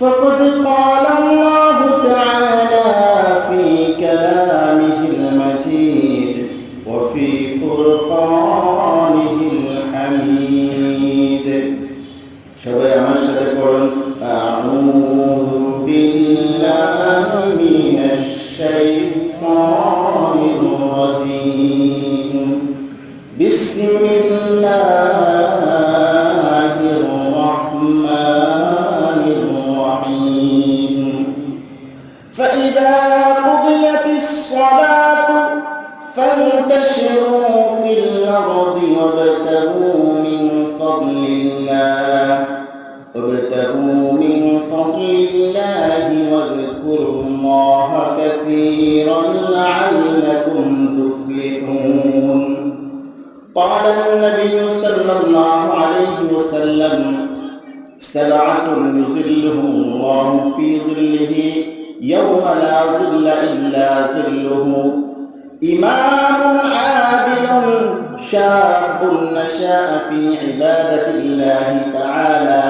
فقد قال الله تعالى في كلامه المجيد وفي فرقانه الحميد. সবাই আমার সাথে পড়ুন, আউযু বিল্লাহি মিনাশ শাইতানির রাজীম। বিসমিল্লাহির রাহমানির রহিম। فإذا قضيت الصلاة فانتشروا في الأرض وابتغوا من فضل الله واذكروا الله كثيرا لعلكم تفلحون. قال النبي صلى الله عليه وسلم: سبعة يظلهم الله في ظله يوم لا ظل إلا ظله: إمام عادل شاب نشأ في عبادة الله تعالى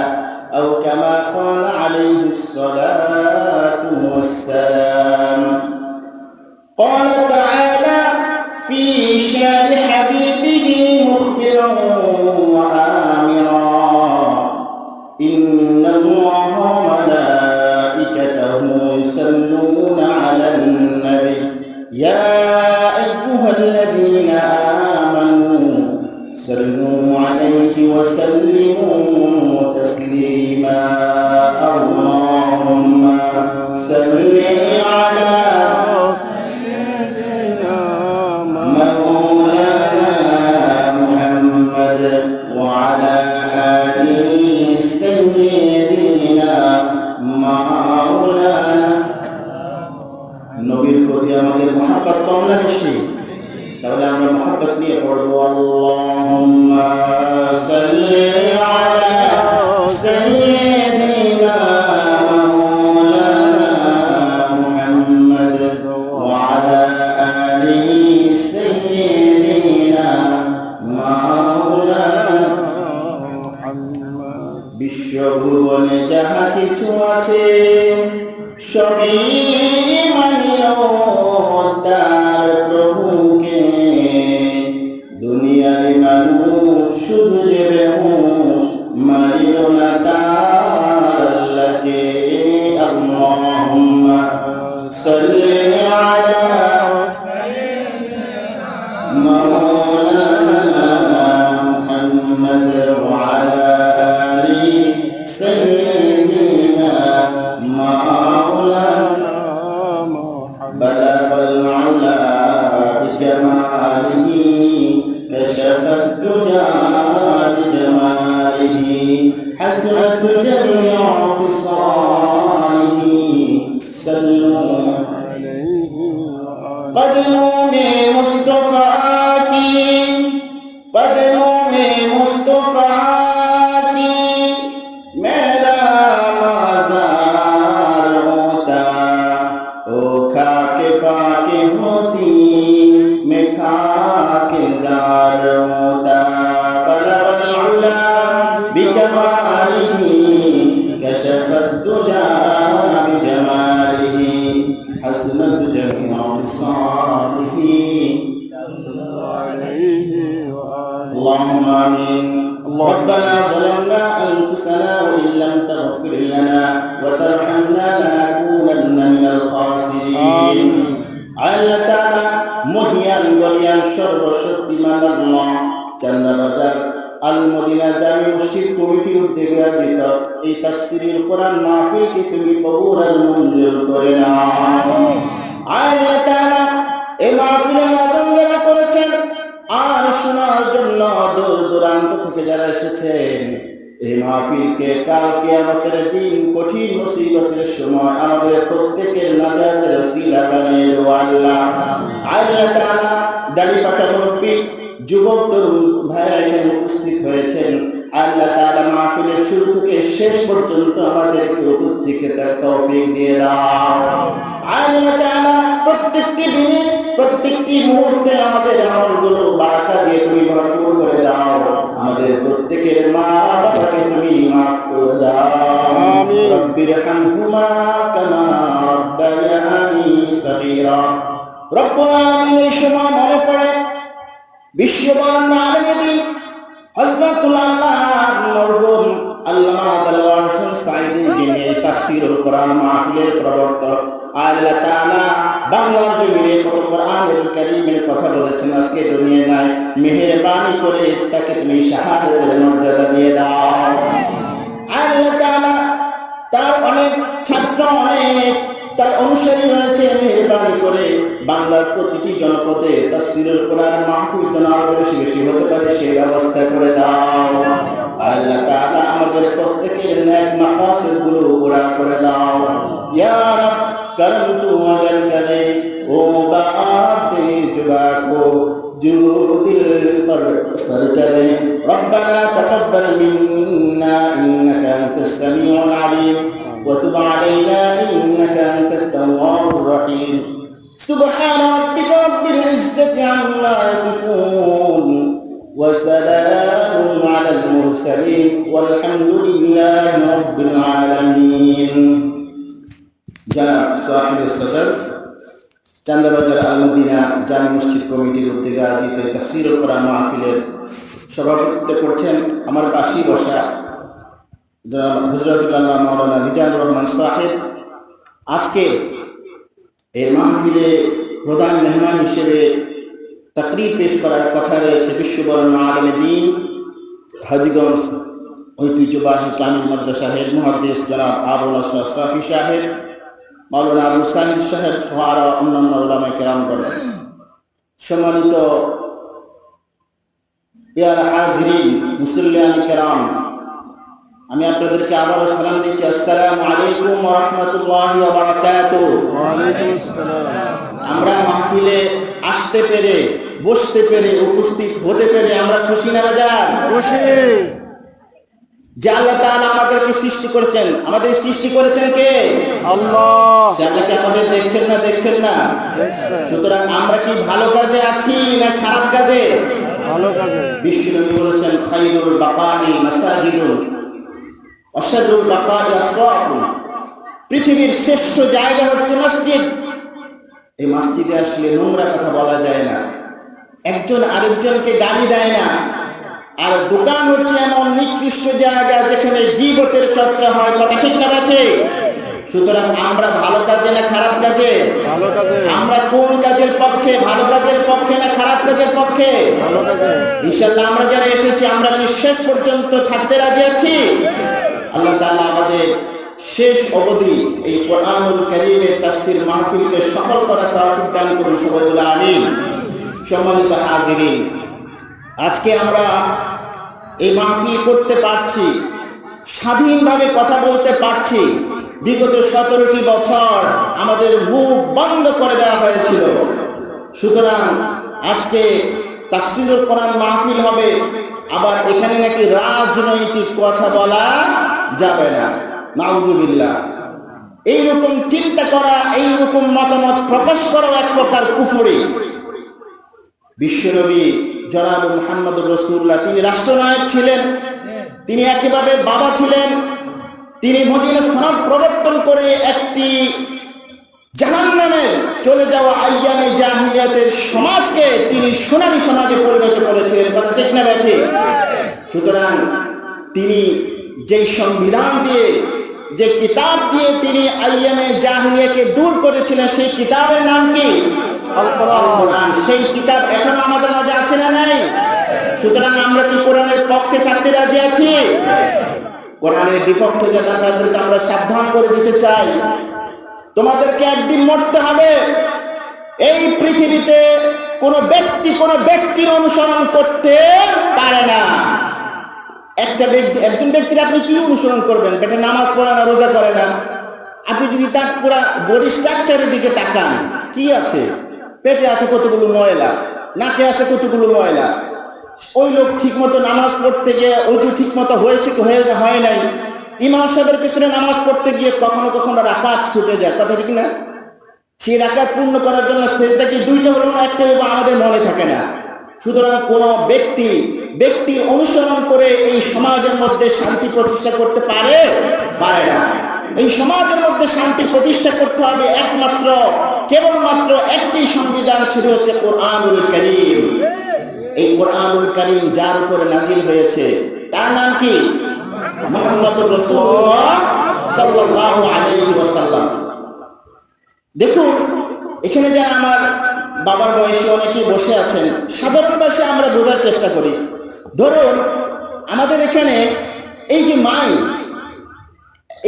أو كما قال عليه الصلاة والسلام. قال تعالى في شان حبيبه مخبرا وآمرا: إن الله وملائكته يصلون على النبي يا أيها الذين آمنوا صلوا عليه وسلموا تسليما. اللهم صل على سيدنا مولانا محمد وعلى آل سيدنا مولانا। নবীর প্রতি আমাদের মহব্বত কম না বেশি? তাহলে আমরা মহব্বত নিয়ে পড়ব, আল্লাহুম্মা সাল্লি আলা সাইয়্যিদিনা মাওলানা মুহাম্মদ ওয়া আলা আলি সাইয়্যিদিনা মাওলানা মুহাম্মদ। বিশ্বভুবনে যাহা কিছু আছে সবই মানিও তার প্রভুকে। দুনিয়ার মানুষ শুধু যে বেহুশ মানিল না তার আল্লাহকে। আল্লাহুম্মা সাল্লি আলা মাওলানা মুহাম্মদ ওয়া আলা আলি সাইয়্যিদিনা মাওলানা بلغ العلا بجماله كشف الدجى بجماله حسنت جميع خصاله صلوا عليه قدموا بمصطفى کی قدموں میں مصطفیٰ کی میرا مزار ہوتا او کھا کے پاکے ہوتی میں کھا کے زار ہوتا بلغ العلا بکمالہ کشف الدجى بجمالہ حسنت جميع خصالہ اللهم آمين. ربنا ظلمنا أنفسنا وإن لم تغفر لنا وترحمنا لنكونن من الخاسرين. আল্লাহ তাআলা মহিয়ান গরিয়ান সর্বশক্তিমান আল্লাহ চান্দাবাজার আল মদিনা জামি মসজিদ কমিটির উদ্যোগে আয়োজিত এই তাফসীরুল কোরআন মাহফিলকে তুমি কবুল আর মঞ্জুর করে নাও। আল্লাহ তাআলা এই মাহফিলের আয়োজন যারা করেছেন আর শোনার জন্য দূর দূরান্ত থেকে যারা এসেছেন, এই মাহফিলকে কাল কিয়ামতের দিন কঠিন মুসিবতের সময় আমাদের প্রত্যেকের নাজাতের ওসিলা বানিয়ে দাও আল্লাহ। আল্লাহ তাআলা দাড়ি পাকা মুরব্বি যুবক তরুণ ভাইরা এখানে উপস্থিত হয়েছেন, আল্লাহ তাআলা মাহফিলের শুরু থেকে শেষ পর্যন্ত আমাদেরকে উপস্থিত থাকার তৌফিক দিয়ে দাও। আল্লাহ তাআলা প্রত্যেকটি দিনে প্রত্যেকটি মুহূর্তে আমাদের আমলগুলো বারাকা দিয়ে তুমি ভরপুর করে দাও। আমাদের প্রত্যেকের মা বাবাকে তুমি মাফ করে দাও। আমিন। রব্বিরহামহুমা কামা রাব্বায়ানি সগীরা। রব্বুল আলামিন এই সময় মনে পড়ে বিশ্ববরণ্য আলেমে দ্বীন হযরতুল আল্লাহ মরহুম আল্লামা দেলোয়ার হোসেন সাঈদী, যিনি তাফসীরুল কোরআন মাহফিলের প্রবর্তক। আল্লাহ তাআলা বাংলার জমিনে কত কোরআনুল কারীমের কথা বলেছেন, আজকে দুনিয়ায় নাই। মেহেরবানি করে তাকে তুমি শাহাদাতের মর্যাদা দিয়ে দাও। আল্লাহ তাআলা তার অনেক ছাত্র, অনেক তার অনুসারী রয়েছে, মেহেরবানি করে বাংলার প্রতিটি জনপদে তাফসীরুল কোরআন মাহফিল যেন আরো বেশি বেশি হতে পারে সেই ব্যবস্থা করে দাও। আল্লাহ তাআলা আমাদের প্রত্যেকের নেক মাকাসিদ গুলো পুরা করে দাও। ইয়া রব করম তু মগর করে ও বাতে জুবা কো जो दिल पर असर करे। रब्बना तकब्बल मिन्ना इन्नका अंतस समीउल अलीम व तुब अलैना इन्नका अंतत तव्वाबुर रहीम। सुब्हान रब्बिका रब्बिल इज्जति अम्मा यसिफून व सलामुन अलल मुरसलीन वल्हम्दुलिल्लाहि रब्बिल आलामीन। जनाब साहिब सदर চান্দাবাজার আল মদিনা জামি মসজিদ কমিটির উদ্যোগে আয়োজিত তাফসীরুল কোরআন মাহফিলের সভাপতিত্ব করছেন আমার পাশেই বসা হযরতুল আল্লাহ মাওলানা মিজানুর রহমান সাহেব। আজকে এই মাহফিলে প্রধান মেহমান হিসেবে তাকরীর পেশ করার কথা রয়েছে বিশ্ববরণ্য আলেমে দ্বীন হাজীগঞ্জ ঐতিহ্যবাহী কামিল মাদ্রাসা হেড মুহাদ্দিস জনাব আবু নসর আশরাফী সাহেব, মাওলানা আবু সাঈদ সাহেব সহ আরো অন্যান্য উলামায়ে কেরামগণ। সম্মানিত প্রিয় হাজিরিন, মুসল্লিয়ান কেরাম, আমি আপনাদেরকে আবারও সালাম দিচ্ছি, আসসালামু আলাইকুম ওয়া রাহমাতুল্লাহি ওয়া বারাকাতুহু। ওয়া আলাইকুম আসসালাম। আমরা মাহফিলে আসতে পেরে, বসতে পেরে, উপস্থিত হতে পেরে আমরা খুশি না বাজার? খুশি। যে আল্লাহ তাআলা আমাদেরকে সৃষ্টি করেছেন, আমাদের সৃষ্টি করেছেন কে? আল্লাহ। সে আল্লাহকে আমাদের দেখছেন না? দেখছেন না? সুতরাং আমরা কি ভালো কাজে আছি না খারাপ কাজে? ভালো কাজে। বিশ্বনবী বলেছেন খায়রুল বাকাই মাসাজিদুন ওয়া শাররুল বাকাই আসওয়াকুন। পৃথিবীর শ্রেষ্ঠ জায়গা হচ্ছে মসজিদ। এই মসজিদে আসলে নোংরা কথা বলা যায় না, একজন আরেকজনকে গালি দেয় না। আর দোকান হচ্ছে এমন নিকৃষ্ট জায়গা যেখানে গীবতের চর্চা হয়, কথা ঠিক না বাঠে? সুতরাং আমরা ভালো কাজে না খারাপ কাজে? ভালো কাজে। আমরা কোন কাজের পক্ষে? ভালো কাজের পক্ষে না খারাপ কাজের পক্ষে? ভালো কাজে। ইনশাআল্লাহ আমরা যারা এসেছি আমরা কি শেষ পর্যন্ত থাকতে রাজি আছি? আল্লাহ তাআলা আমাদের শেষ অবধি এই কোরআনুল কারীমের তাফসীর মাহফিলকে সফল করার তৌফিক দান করুন সবাই বলে আমিন। সম্মানিত হাজিরিন, আজকে আমরা এই মাহফিল করতে পারছি, স্বাধীনভাবে কথা বলতে পারছি। বিগত 17টি বছর আমাদের মুখ বন্ধ করে দেওয়া হয়েছিল। সুতরাং আজকে তাফসীরুল কোরআন মাহফিল হবে, আবার এখানে নাকি রাজনৈতিক কথা বলা যাবে না। নাউযুবিল্লাহ। এইরকম চিন্তা করা, এইরকম মতামত প্রকাশ করা এক প্রকার কুফরি। বিশ্বনবী জনাব মুহাম্মদুর রাসূলুল্লাহ, তিনি রাষ্ট্রনায়ক ছিলেন, তিনি একেবারে বাবা ছিলেন। তিনি মদিনা সনদ প্রবর্তন করে একটি জাহান্নামে চলে যাওয়া আইয়ামে জাহিলিয়াতের সমাজকে তিনি সোনালী সমাজে পরিণত করেছিলেন, কথা ঠিক না ব্যাঠি? সুতরাং তিনি যেই সংবিধান দিয়ে, যে কিতাব দিয়ে তিনি আইয়ামে জাহিলিয়াকে দূর করেছিলেন, সেই কিতাবের নাম কি? আল কোরআন। সেই কিতাব এখন আমাদের মাঝে আছে না নাই? সুতরাং আমরা কি কোরআনের পক্ষে থাকতে রাজি আছি? কোরআনের বিপক্ষে যারা তাদেরকে আমরা সাবধান করে দিতে চাই, তোমাদেরকে একদিন মরতে হবে। এই পৃথিবীতে কোনো ব্যক্তির অনুসরণ করতে পারে না। একজন ব্যক্তির আপনি কি অনুসরণ করবেন? বেটা নামাজ পড়ে না, রোজা করে না। আপনি যদি তার পুরা বডি স্ট্রাকচারের দিকে তাকান, কি আছে? পেটে আছে কতগুলো ময়লা, নাকে আছে কতগুলো ময়লা। ওই লোক ঠিক মতো নামাজ পড়তে গিয়ে অজু ঠিক মতো হয়েছে কি হয় নাই, ইমাম সাহেবের পিছনে নামাজ পড়তে গিয়ে কখনো কখনো রাকাত ছুটে যায়, কথা ঠিক না? সেই রাকাত পূর্ণ করার জন্য সেজদা কি দুইটা হলো না একটা হলো, আমাদের মনে থাকে না। সুতরাং কোনো ব্যক্তির অনুসরণ করে এই সমাজের মধ্যে শান্তি প্রতিষ্ঠা করতে পারে না। এই সমাজের মধ্যে শান্তি প্রতিষ্ঠা করতে হবে একমাত্র কেবলমাত্র একটি সংবিধান, সেটি হচ্ছে কোরআনুল কারীম। এই কোরআনুল কারীম যার উপরে নাজিল হয়েছে তার নাম কি? মুহাম্মদুর রাসূলুল্লাহ সাল্লাল্লাহু আলাইহি ওয়াসাল্লাম। দেখুন, এখানে যারা আমার বাবার বয়সে অনেকেই বসে আছেন, সাধারণ ভাষায় আমরা বোঝার চেষ্টা করি। ধরুন আমাদের এখানে এই যে মাইক,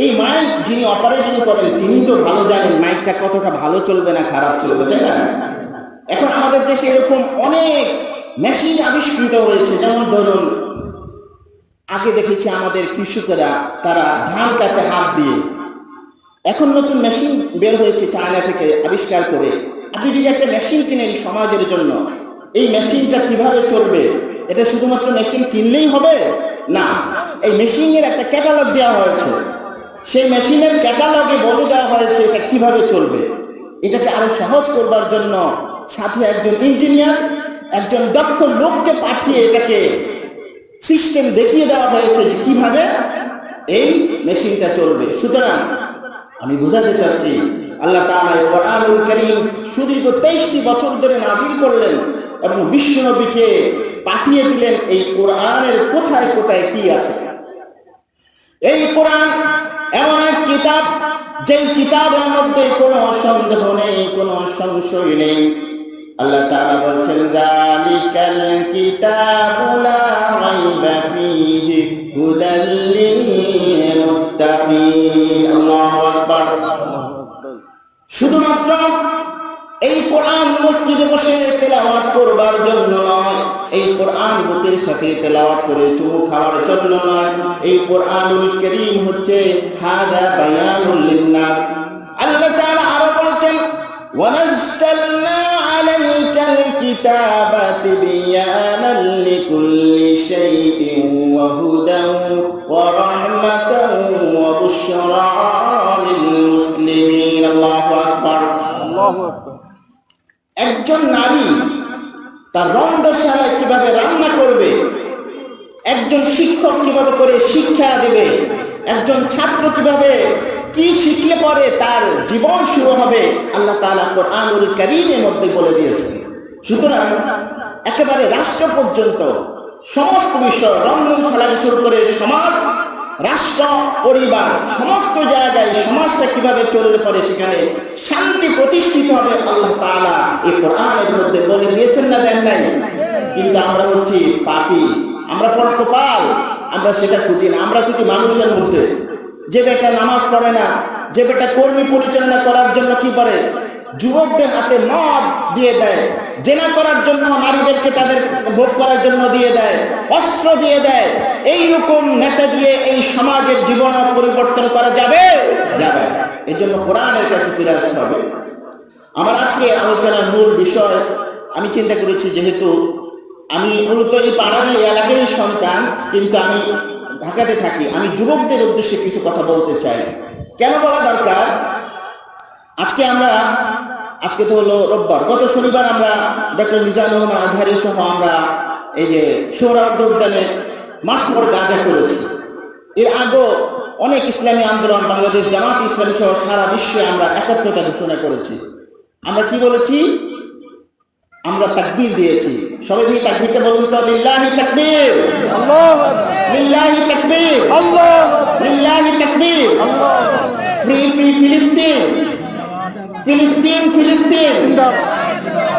এই মাইক যিনি অপারেটিং করেন তিনি তো ভালো জানেন মাইকটা কতটা ভালো চলবে না খারাপ চলবে, তাই না? এখন আমাদের দেশে এরকম অনেক মেশিন আবিষ্কৃত হয়েছে। যেমন ধরুন, আগে দেখেছি আমাদের কৃষকেরা তারা ধান কাটে হাত দিয়ে, এখন নতুন মেশিন বের হয়েছে চায়না থেকে আবিষ্কার করে। আপনি যদি একটা মেশিন কিনেন সমাজের জন্য, এই মেশিনটা কিভাবে চলবে, এটা শুধুমাত্র মেশিন কিনলেই হবে না, এই মেশিনের একটা ক্যাটালগ দেওয়া হয়েছে। সেই মেশিনের ক্যাটালগে বলে দেওয়া হয়েছে এটা কিভাবে চলবে। এটাকে আরো সহজ করবার জন্য সাথে একজন ইঞ্জিনিয়ার, একজন দক্ষ লোককে পাঠিয়ে এটাকে সিস্টেম দেখিয়ে দেওয়া হয়েছে যে কিভাবে এই মেশিনটা চলবে। সুতরাং আমি বোঝাতে চাচ্ছি, আল্লাহ তাআলা কোরআনুল কারীম সুদীর্ঘ 23টি বছর ধরে নাযিল করলেন এবং বিশ্বনবীকে পাঠিয়ে দিলেন এই কোরআনের কোথায় কোথায় কি আছে। এই কোরআন এমন এক কিতাব, যেই কিতাবের মধ্যে কোনো সন্দেহ নেই, কোনো সংশয় নেই। আল্লাহ তাআলা বলছেন, যালিকাল কিতাবু লা রাইবা ফীহি হুদাল লিল মুত্তাকিন। আল্লাহু আকবার। শুধুমাত্র এই কোরআন মসজিদে বসে তেলাওয়াত করবার জন্য নয়, এই কোরআন বুকের সাথে তেলাওয়াত করে চুমু খাওয়ার জন্য নয়, এই কোরআনুল কারীম হচ্ছে হাদা বায়ানুল লিন্নাস। আল্লাহ তাআলা আরো বলেছেন, ওয়ানাজ্জালনা আলাইকাল কিতাবা তিবয়ানাল লিকুল্লি শাইইন ওয়া হুদান ওয়া রাহমাতান ওয়া বুশরা লিল মুসলিমিন। আল্লাহু আকবার, আল্লাহু আকবার। একজন নারী তার রন্ধনশালায় কিভাবে রান্না করবে, একজন শিক্ষক কিভাবে করে শিক্ষা দেবে, একজন ছাত্র কিভাবে কি শিখলে পরে তার জীবন শুরু হবে, আল্লাহ তাআলা কোরআনুল কারীমের মধ্যে বলে দিয়েছেন। সুতরাং একেবারে রাষ্ট্র পর্যন্ত সমস্ত বিষয়, রন্ধনশালা শুরু করে সমাজ, রাষ্ট্র, পরিবার, সমস্ত জায়গায় সমাজটা কিভাবে চললে পরে সেখানে শান্তি প্রতিষ্ঠিত হবে, আল্লাহ তাআলা এই কোরআনের মধ্যে বলে দিয়েছেন না দেন নাই? কিন্তু আমরা হচ্ছি পাপী, আমরা পরকপাল, আমরা সেটা খুঁজি না। আমরা খুঁজি মানুষের মধ্যে। যে বেটা নামাজ পড়ে না, যে বেটা কর্মী পরিচালনা করার জন্য কি করে, যুবকদের হাতে মদ দিয়ে দেয়, জেনা করার জন্য নারীদেরকে তাদের ভোগ করার জন্য দিয়ে দেয়, অস্ত্র দিয়ে দেয়, এইরকম নেতা দিয়ে এই সমাজের জীবন পরিবর্তন করা যাবে? যাবে। এই জন্য কোরআনের কাছে ফিরে আসতে হবে। আমার আজকে আলোচনার মূল বিষয়, আমি চিন্তা করেছি যেহেতু আমি মূলত এই পাড়ারই এলাকারই সন্তান, কিন্তু আমি ঢাকাতে থাকি, আমি যুবকদের উদ্দেশ্যে কিছু কথা বলতে চাই। কেন বলা দরকার? আজকে তো হলো রোববার, গত শনিবার আমরা ডক্টর মিজানুর রহমান আজহারি সহ আমরা এই যে সোহরাওয়ার্দী উদ্যানে মাস পর গাঁজা করেছি। এর আগেও অনেক ইসলামী আন্দোলন, বাংলাদেশ জামাত ইসলামী সহ সারা বিশ্বে আমরা একাত্মতা ঘোষণা করেছি। আমরা কি বলেছি? আমরা তাকবীর দিয়েছি। সবাই দিয়ে তাকবীরটা বলুন তো, লিল্লাহি তাকবীর, আল্লাহু আকবার, লিল্লাহি তাকবীর, আল্লাহু আকবার, লিল্লাহি তাকবীর, আল্লাহু আকবার। ফ্রি ফ্রি ফিলিস্তিন, ফিলিস্তিন ফিলিস্তিন জিন্দাবাদ,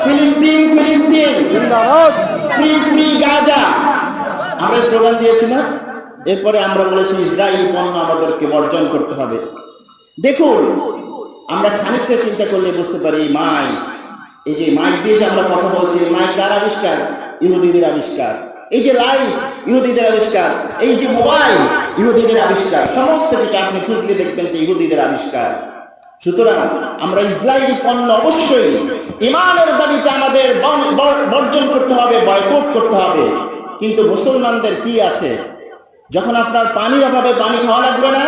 ফিলিস্তিন ফিলিস্তিন জিন্দাবাদ, ফ্রি ফ্রি গাজা। আমরা স্লোগান দিয়েছি না? এরপরে আমরা বলেছি ইসরায়েলি পণ্য আমাদেরকে বর্জন করতে হবে। দেখুন, আমরা খানিকটা চিন্তা করলে বুঝতে পারি, এই যে মাইক দিয়ে যে আমরা কথা বলছি, মাইক কার আবিষ্কার? ইহুদিদের আবিষ্কার। এই যে লাইট, ইহুদিদের আবিষ্কার। এই যে মোবাইল, ইহুদিদের আবিষ্কার। সমস্ত কিছু আপনি খুঁজলে দেখবেন যে ইহুদিদের আবিষ্কার। সুতরাং আমরা ইসরায়েলি পণ্য অবশ্যই ঈমানের দাবিতে আমাদের বর্জন করতে হবে, বয়কট করতে হবে। কিন্তু মুসলমানদের কি আছে? যখন আপনার পানির অভাবে পানি খাওয়া লাগবে না,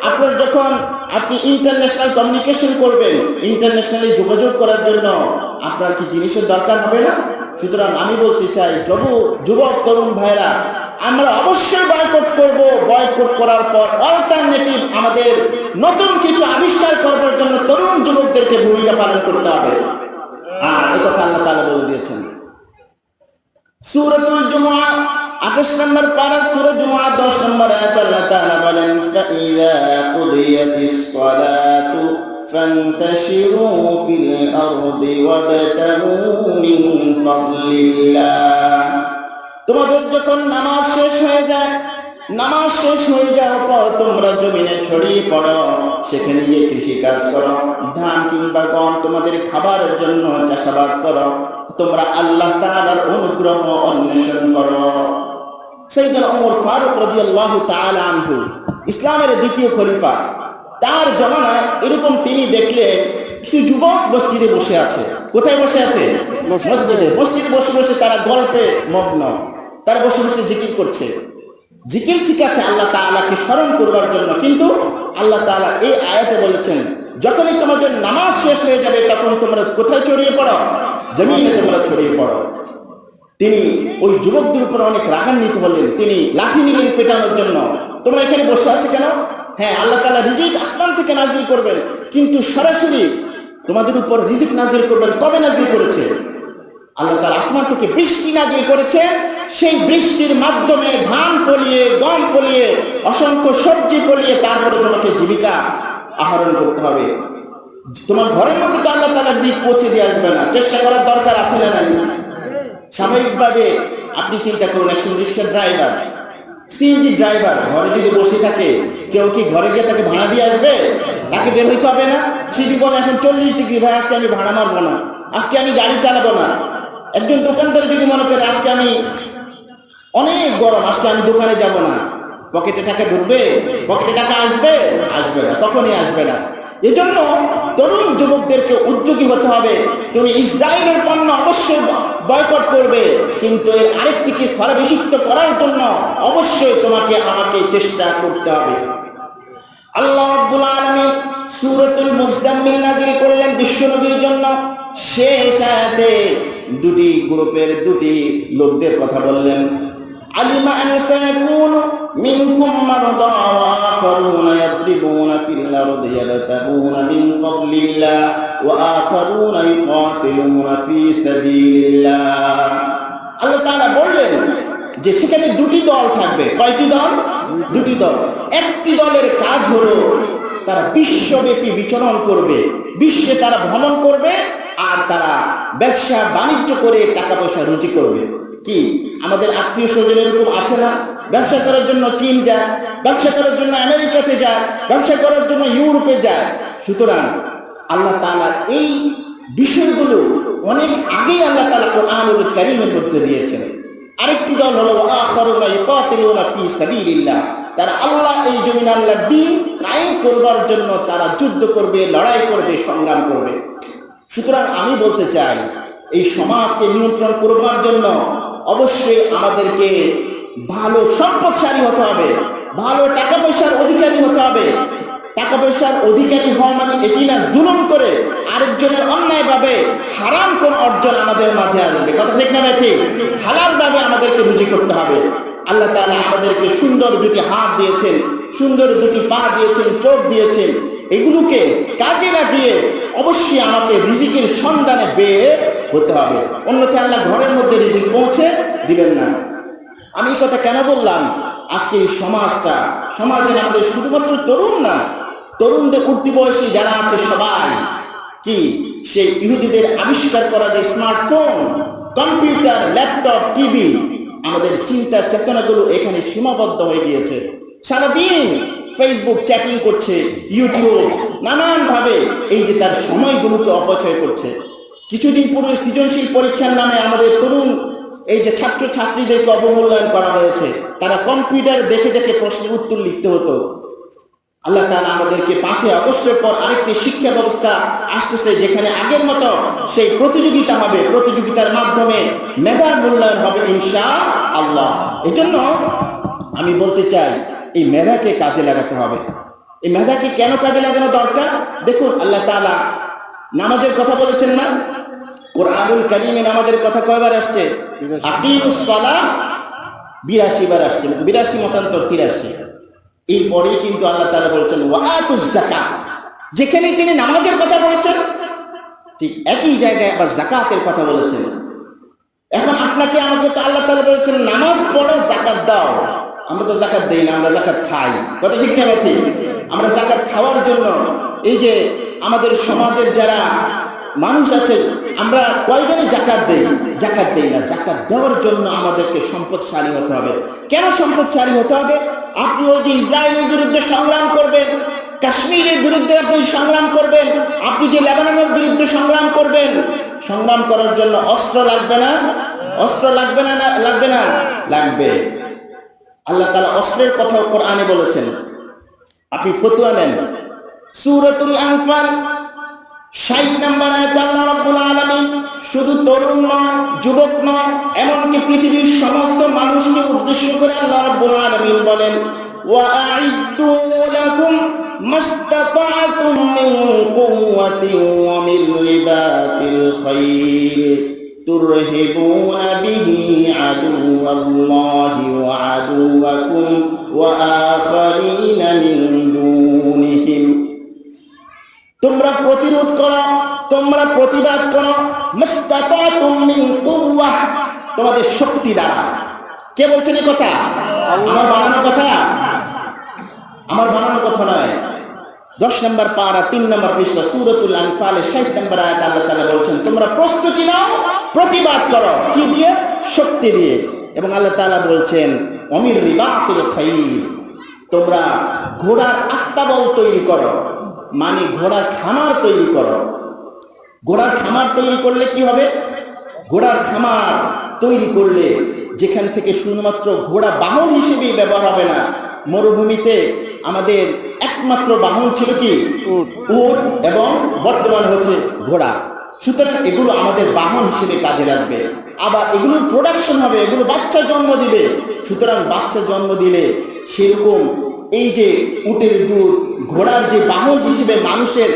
আপনার যখন আপনি ইন্টারন্যাশনাল কমিউনিকেশন করবেন, ইন্টারন্যাশনালি যোগাযোগ করার জন্য আপনার কি জিনিসের দরকার হবে না? সুতরাং আমি বলতে চাই, যুবক তরুণ ভাইরা, আমরা অবশ্যই বয়কট করব। বয়কট করার পর অল্টারনেটিভ আমাদের নতুন কিছু আবিষ্কার করবার জন্য তরুণ যুবকদেরকে ভূমিকা পালন করতে হবে। আর এই কথা আল্লাহ তাআলা বলে দিয়েছেন সূরাতুল জুমুআহ 28 নম্বর পারা সূরা জুমুআহ 10 নম্বর আয়াতে আল্লাহ তাআলা বলেন ফাইযা কুদিয়াতিস সালাতু ফান্তাশিরু ফিল আরদি ওয়াবতাগু মিন ফাদলিল্লাহ। তোমাদের যখন নামাজ শেষ হয়ে যায়, নামাজ শেষ হয়ে যাওয়ার পর তোমরা জমিনে ছড়িয়ে পড়ো, সেখানে গিয়ে কৃষিকাজ করো, ধান কিংবা গম তোমাদের খাবারের জন্য চাষাবাদ করো, তোমরা আল্লাহ তাআলার অনুগ্রহ অন্বেষণ করো। সাইয়েদনা ওমর ফারুক রাদিয়াল্লাহু তাআলা আনহু, ইসলামের দ্বিতীয় খলিফা, তার জমানায় এরকম তিনি দেখলে কিছু যুবক মসজিদে বসে আছে। কোথায় বসে আছে? মসজিদে। মসজিদে বসে বসে তারা গল্পে মগ্ন, তারা বসে বসে জিকির করছে। জিকির ঠিক আছে আল্লাহ তাআলাকে স্মরণ করবার জন্য, কিন্তু আল্লাহ তাআলা এই আয়াতে বলেছেন যখনই তোমাদের নামাজ শেষ হয়ে যাবে তখন তোমরা কোথায় ছড়িয়ে পড়ো? জমিনে তোমরা ছড়িয়ে পড়ো। তিনি ওই যুবকদের উপর অনেক রাগান্বিত হলেন, তিনি লাঠি নিলেন পেটানোর জন্য। তোমরা এখানে বসে আছো কেন? হ্যাঁ, আল্লাহ তাআলা রিজিক আসমান থেকে নাজিল করবেন, কিন্তু সরাসরি তোমাদের উপর রিজিক নাজিল করবেন। কবে নাজিল করেছে? আল্লাহ তাআলা আসমান থেকে বৃষ্টি নাজিল করেছেন। সেই বৃষ্টির মাধ্যমে ধান ফলিয়ে, গম ফলিয়ে, অসংখ্য সবজি ফলিয়ে তারপরে তোমাকে জীবিকা আহরণ করতে হবে। তোমার ঘরের মধ্যে তো আল্লাহ তাআলা রিজিক পৌঁছে দিয়ে আসবে না, চেষ্টা করার দরকার আছে না নাই? স্বাভাবিকভাবে আপনি চিন্তা করুন, একজন রিক্সা ড্রাইভার, সিএনজি ড্রাইভার ঘরে যদি বসে থাকে, কেউ কি ঘরে গিয়ে তাকে ভাড়া দিয়ে আসবে? তাকে বের হইতে হবে না? সিডি বলে এখন 40 ডিগ্রি, ভাই আজকে আমি ভাড়া মারবো না, আজকে আমি গাড়ি চালাবো না। একজন দোকানদার যদি মনে করে আজকে আমি অনেক গরম, আজকে আমি দোকানে যাব না, পকেটে টাকা ঢুকবে? পকেটে টাকা আসবে? আসবে না, তখনই আসবে না। এজন্য তরুণ যুবকদেরকে উদ্যোগী হতে হবে। তুমি ইসরায়েলের পণ্য অবশ্যই বয়কট করবে, কিন্তু এর আরেকটিকে স্থলাভিষিক্ত করার জন্য অবশ্যই তোমাকে আমাকে চেষ্টা করতে হবে। আল্লাহ রাব্বুল আলামিন সূরাতুল মুজাম্মিল নাযিল করলেন বিশ্বনবীর জন্য। শেষ আয়াতে দুটি গ্রুপের দুটি লোকদের কথা বললেন। আলিমা আন সায়াকুনু মিনকুম মারদা ওয়া আখারুনা ইয়াদরিবুনা ফিল আরদি ইয়াবতাগুনা মিন ফাদলিল্লাহ ওয়া আখারুনা ইউকাতিলুনা ফি সাবিলিল্লাহ। আল্লাহ তাআলা বললেন যে সেখানে দুটি দল থাকবে। কয়টি দল? দুটি দল। একটি দলের কাজ হলো তারা বিশ্বব্যাপী বিচরণ করবে, বিশ্বে তারা ভ্রমণ করবে, আর তারা ব্যবসা বাণিজ্য করে টাকা পয়সা রুজি করবে। কি আমাদের আত্মীয় স্বজন এরকম আছে না? ব্যবসা করার জন্য চীন যায়, ব্যবসা করার জন্য আমেরিকাতে যায়, ব্যবসা করার জন্য ইউরোপে যায়। সুতরাং আল্লাহ তাআলা এই বিষয়গুলো অনেক আগেই আল্লাহ তাআলা কোরআনুল কারীমের মধ্যে দিয়েছেন। আরেকটি দল হলো আখারুনা ইউকাতিলুনা ফি সাবিলিল্লাহ, তারা আল্লাহ এই জমিনে আল্লাহর দ্বীন কায়েম করবার জন্য তারা যুদ্ধ করবে, লড়াই করবে, সংগ্রাম করবে। সুতরাং আমি বলতে চাই, এই সমাজকে নিয়ন্ত্রণ করবার জন্য অবশ্যই আমাদেরকে ভালো সম্পদশালী হতে হবে, ভালো টাকা পয়সার অধিকারী হতে হবে। টাকা পয়সার অধিকারী হওয়া মানে এটি না জুলুম করে আরেকজনের অন্যায়ভাবে হারাম কোন অর্জন আমাদের মাঝে আসবে। কথা ঠিক না ঠিক? হালালভাবে আমাদেরকে রুজি করতে হবে। আল্লাহ তাআলা আমাদেরকে সুন্দর দুটি হাত দিয়েছেন, সুন্দর দুটি পা দিয়েছেন, চোখ দিয়েছেন। এগুলোকে কাজে লাগিয়ে অবশ্যই আমাকে রিজিকের সন্ধানে বের হতে হবে, অন্যথায় আল্লাহ ঘরের মধ্যে রিজিক পৌঁছে দিবেন না। আমি এই কথা কেন বললাম? আজকে এই সমাজে আমাদের শুধুমাত্র তরুণ না, তরুণদের উঠতি বয়সী যারা আছে সবাই কি সেই ইহুদিদের আবিষ্কার করা যে স্মার্টফোন, কম্পিউটার, ল্যাপটপ, টিভি, আমাদের চিন্তা চেতনাগুলো এখানে সীমাবদ্ধ হয়ে গিয়েছে। সারাদিন ফেসবুক চ্যাটিং করছে, ইউটিউব নানানভাবে এই যে তার সময়গুলোকে অপচয় করছে। কিছুদিন পূর্বে সৃজনশীল পরীক্ষার নামে আমাদের তরুণ এই যে ছাত্র ছাত্রীদেরকে অবমূল্যায়ন করা হয়েছে। তারা কম্পিউটার দেখে দেখে প্রশ্নের উত্তর লিখতে হতো। আল্লাহ তাআলা আমাদেরকে 5 আগস্টের পর আরেকটি শিক্ষা ব্যবস্থা আসতেছে, যেখানে আগের মতো সেই প্রতিযোগিতা হবে, প্রতিযোগিতার মাধ্যমে মেধার মূল্যায়ন হবে ইনশাআল্লাহ। এজন্য আমি বলতে চাই, এই মেধাকে কাজে লাগাতে হবে। এই মেধাকে কেন কাজে লাগানো দরকার? দেখুন, আল্লাহ তাআলা নামাজের কথা বলেছেন না? কোরআনুল কারীমে নামাজের কথা কয়বার আসছে? আকিমুস সালাহ 82 বার আসছেন, 82 মতান্তর 83। এরপরেই কিন্তু আল্লাহ তাআলা বলছেন ওয়াতুজ যাকাত, যেখানে তিনি নামাজের কথা বলেছেন ঠিক একই জায়গায় আবার যাকাতের কথা বলেছেন। এখন আপনাকে আমাকে তো আল্লাহ তাআলা বলেছেন নামাজ পড়ো, যাকাত দাও। আমরা তো যাকাত দেই না, আমরা যাকাত খাই। কথা ঠিক না ঠিক? আমরা যাকাত খাওয়ার জন্য এই যে আমাদের সমাজের যারা মানুষ আছে, আমরা কয়জনই যাকাত দেই? যাকাত দেই না। যাকাত দেওয়ার জন্য আমাদেরকে সম্পদশালী হতে হবে। কেন সম্পদশালী হতে হবে? আপনি ওই যে ইসরায়েলের বিরুদ্ধে সংগ্রাম করবেন, কাশ্মীরের বিরুদ্ধে আপনি সংগ্রাম করবেন, আপনি যে লেবাননের বিরুদ্ধে সংগ্রাম করবেন, সংগ্রাম করার জন্য অস্ত্র লাগবে না? অস্ত্র লাগবে না? লাগবে না? লাগবে। আল্লাহ তাআলা অস্ত্রের কথা কোরআনে বলেছেন। আপনি ফতোয়া নেন, সূরাতুল আনফাল 60 নম্বর আয়াতে আল্লাহ রাব্বুল আলামিন শুধু তরুণ নয়, যুবক নয়, এমনকি পৃথিবীর সমস্ত মানুষকে উদ্দেশ্য করে আল্লাহ রাব্বুল আলামিন বলেন ওয়াআইদ্দু লাকুম মাসতাতা'তুম মিন কুওয়াতিন ওয়া মিন রিবাতিল খাইল তুরহিবুনা বিহি আদুওয়াল্লাহি ওয়া আদুওয়াকুম ওয়া আখারিনা মিন দুনিহিম। তোমরা প্রতিরোধ করো, তোমরা প্রতিবাদ করো, মাসতাতা'তুম মিন কুওয়াহ, তোমাদের শক্তি দ্বারা। কে বলছেন এই কথা? আমার বানানো কথা? আমার বানানো কথা নয়। 10 নম্বর পারা 3 নম্বর পৃষ্ঠা সূরাতুল আনফাল 60 নম্বর আয়াত আল্লাহ তাআলা বলছেন তোমরা প্রস্তুতি নাও, প্রতিবাদ করো। কি দিয়ে? শক্তি দিয়ে। এবং আল্লাহ তাআলা বলছেন অমির রিবাতিল খাইল, তোমরা ঘোড়ার আস্তাবল তৈরি করো, মানে ঘোড়ার খামার তৈরি করো। ঘোড়ার খামার তৈরি করলে কি হবে? ঘোড়ার খামার তৈরি করলে যেখান থেকে শুধুমাত্র ঘোড়া বাহন হিসেবেই ব্যবহার হবে না। মরুভূমিতে আমাদের একমাত্র বাহন ছিল কি? উট, এবং বর্তমানে হচ্ছে ঘোড়া। সুতরাং এগুলো আমাদের বাহন হিসেবে কাজে লাগবে। আবার এগুলোর প্রোডাকশন হবে, এগুলো বাচ্চা জন্ম দিবে। সুতরাং বাচ্চা জন্ম দিলে সেরকম এই যে উটের দুধ, ঘোড়ার যে বাহন হিসেবে মানুষের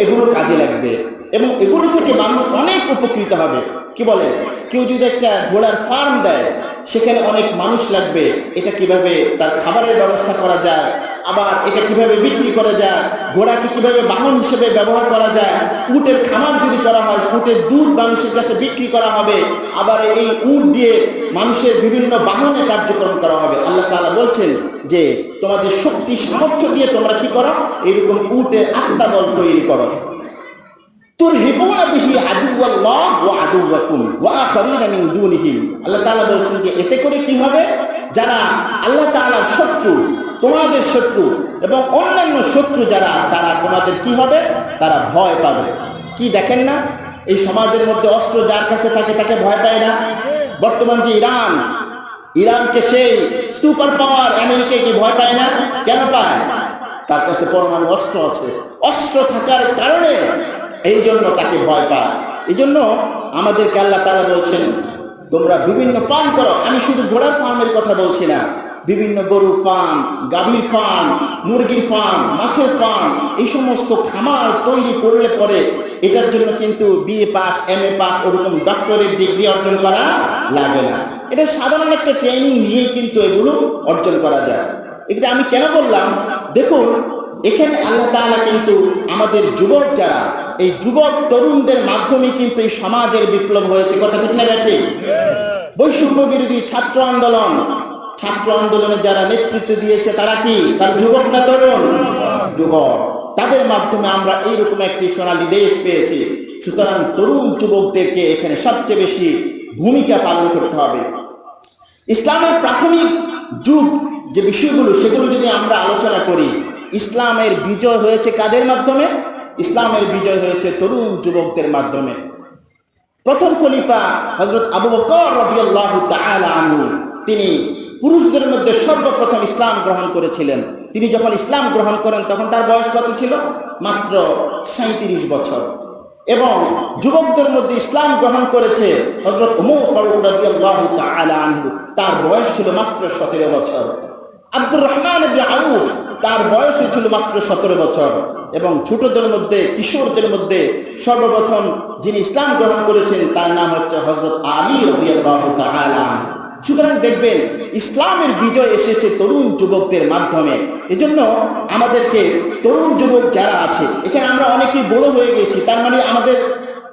এগুলো কাজে লাগবে এবং এগুলো থেকে মানুষ অনেক উপকৃত হবে। কি বলে? কেউ যদি একটা ঘোড়ার ফার্ম দেয়, সেখানে অনেক মানুষ লাগবে। এটা কিভাবে তার খাবারের ব্যবস্থা করা যায়, আবার এটা কিভাবে বিক্রি করা যায়, ঘোড়াকে কিভাবে বাহন হিসেবে ব্যবহার করা যায়, উটের খামার যদি করা হয়, উটের দুধ মানুষের কাছে বিক্রি করা হবে, আবার এই উট দিয়ে মানুষের বিভিন্ন বাহনের কার্যক্রম করা হবে। আল্লাহ তাআলা বলছেন যে তোমাদের শক্তি সামর্থ্য দিয়ে তোমরা কি করো? এরকম উটের আস্তাবল তৈরি করো। তুরহিবুনা বিহি আদুওয়াল্লাহ ওয়া আদুওয়াকুম ওয়া আখারিনা মিন দুনিহিম। আল্লাহ তাআলা বলছেন যে এতে করে কি হবে? যারা আল্লাহ তাআলার শত্রু, তোমাদের শত্রু এবং অন্যান্য শত্রু যারা, তারা তোমাদের কি হবে? তারা ভয় পাবে। কি দেখেন না, এই সমাজের মধ্যে অস্ত্র যার কাছে থাকে তাকে ভয় পায় না। বর্তমান যে ইরানকে সেই সুপার পাওয়ার আমেরিকাকে ভয় পায় না। কেন পায়? তার কাছে পরমাণু অস্ত্র আছে। অস্ত্র থাকার কারণে এই জন্য তাকে ভয় পায়। এই জন্য আমাদেরকে আল্লাহ তাআলা বলছেন তোমরা বিভিন্ন ফার্ম করো। আমি শুধু ঘোড়ার ফার্মের কথা বলছি না, বিভিন্ন গরুর ফার্ম, গাভীর ফার্ম, মুরগির ফার্ম, মাছের ফার্ম, এই সমস্ত খামার তৈরি করলে পরে এটার জন্য কিন্তু BA পাস, MA পাস, ওরকম ডক্টরেট ডিগ্রি অর্জন করা লাগে না। এটা সাধারণ একটা ট্রেনিং নিয়েই কিন্তু এগুলো অর্জন করা যায়। এটা আমি কেন বললাম? দেখুন, এখানে আল্লাহ তাআলা কিন্তু আমাদের যুবক যারা, এই যুবক তরুণদের মাধ্যমে কিন্তু এই সমাজের বিপ্লব হয়েছে। কথা ঠিক না ঠিক? বৈষম্য বিরোধী ছাত্র আন্দোলনে যারা নেতৃত্ব দিয়েছে তারা কি? তার যুবক না তরুণ? যুবক। তাদের মাধ্যমে আমরা এইরকম একটি সোনালী দেশ পেয়েছি। সুতরাং তরুণ যুবকদেরকে এখানে সবচেয়ে বেশি ভূমিকা পালন করতে হবে। ইসলামের প্রাথমিক যুগ যে বিষয়গুলো, সেগুলো যদি আমরা আলোচনা করি, ইসলামের বিজয় হয়েছে কাদের মাধ্যমে? ইসলামের বিজয় হয়েছে তরুণ যুবকদের মাধ্যমে। প্রথম খলিফা হযরত আবু বকর রাদিয়াল্লাহু তাআলা আনহু, তিনি পুরুষদের মধ্যে সর্বপ্রথম ইসলাম গ্রহণ করেছিলেন। তিনি যখন ইসলাম গ্রহণ করেন তখন তার বয়স কত ছিল? মাত্র 37 বছর। এবং যুবকদের মধ্যে ইসলাম গ্রহণ করেছে হযরত ওমর ফারুক রাদিয়াল্লাহু তাআলা আনহু, তার বয়স ছিল মাত্র 17 বছর। আব্দুর রহমান ইবনে আউফ, তার বয়স ছিল মাত্র 17 বছর। এবং ছোটদের মধ্যে, কিশোরদের মধ্যে সর্বপ্রথম যিনি ইসলাম গ্রহণ করেছেন তার নাম হচ্ছে হযরত আলী রাদিয়াল্লাহু তাআলা। সুতরাং দেখবেন ইসলামের বিজয় এসেছে তরুণ যুবকদের মাধ্যমে। এজন্য আমাদেরকে তরুণ যুবক যারা আছে, এখানে আমরা অনেকেই বড় হয়ে গেছি, তার মানে আমাদের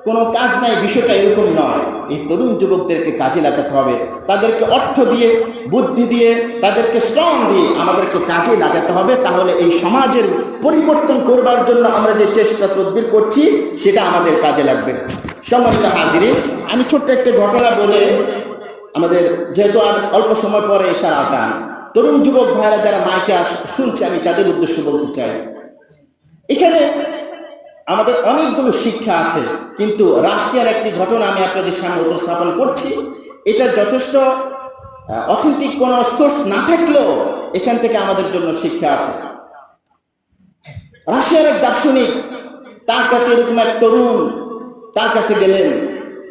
কোনো কাজ নাই, বিষয়টা এরকম নয়। এই তরুণ যুবকদেরকে কাজে লাগাতে হবে, তাদেরকে অর্থ দিয়ে, বুদ্ধি দিয়ে, তাদেরকে শ্রম দিয়ে আমাদেরকে কাজে লাগাতে হবে। তাহলে এই সমাজের পরিবর্তন করবার জন্য আমরা যে চেষ্টা তদবির করছি সেটা আমাদের কাজে লাগবে। সম্মানিত হাজিরিন, আমি ছোট্ট একটা ঘটনা বলে আমাদের, যেহেতু আর অল্প সময় পরে এসার আজান, তরুণ যুবক ভাইরা যারা মাইকে শুনছে আমি তাদের উদ্দেশ্য বলতে চাই। এখানে আমাদের অনেকগুলো শিক্ষা আছে, কিন্তু রাশিয়ার একটি ঘটনা আমি আপনাদের সামনে উপস্থাপন করছি। এটা যথেষ্ট অথেন্টিক কোনো সোর্স না থাকলেও এখান থেকে আমাদের জন্য শিক্ষা আছে। রাশিয়ার এক দার্শনিক, তার কাছে এরকম এক তরুণ তার কাছে গেলেন।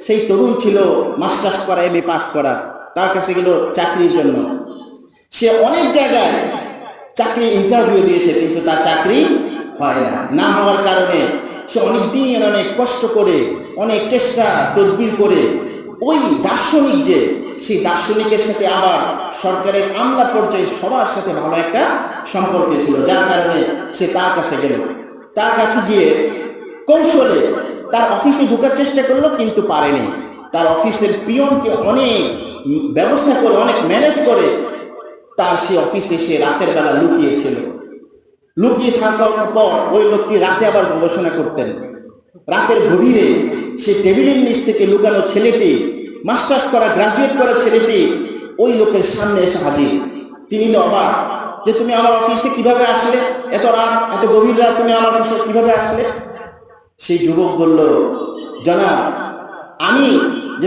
সেই তরুণ ছিল মাস্টার্স করা, এমএ পাস করা, তার কাছে গেল চাকরির জন্য। সে অনেক জায়গায় চাকরি ইন্টারভিউ দিয়েছে, কিন্তু তার চাকরি হয় না। না হওয়ার কারণে সে অনেক দিন অনেক কষ্ট করে, অনেক চেষ্টা তদবির করে ওই দার্শনিক, যে সেই দার্শনিকের সাথে আবার সরকারের আমলা পর্যায়ে সবার সাথে ভালো একটা সম্পর্ক ছিল, যার কারণে সে তার কাছে গেল। তার কাছে গিয়ে কৌশলে তার অফিসে ঢোকার চেষ্টা করলো, কিন্তু পারেনি। তার অফিসের পিয়নকে অনেক ব্যবস্থা করে, অনেক ম্যানেজ করে তার সে অফিসে সে রাতের বেলা লুকিয়েছিল। লুকিয়ে থাকার পর ওই লোকটি রাতে আবার গবেষণা করতেন। রাতের গভীরে সে টেবিলের নিচ থেকে লুকানো ছেলেটি, মাস্টার্স করা, গ্রাজুয়েট করা ছেলেটি ওই লোকের সামনে এসে হাজির। তিনি অবাক যে তুমি আমার অফিসে কিভাবে আসলে, এত রাত, এত গভীর রাত তুমি আমার অফিসে কিভাবে আসলে? সেই যুবক বলল, জনাব,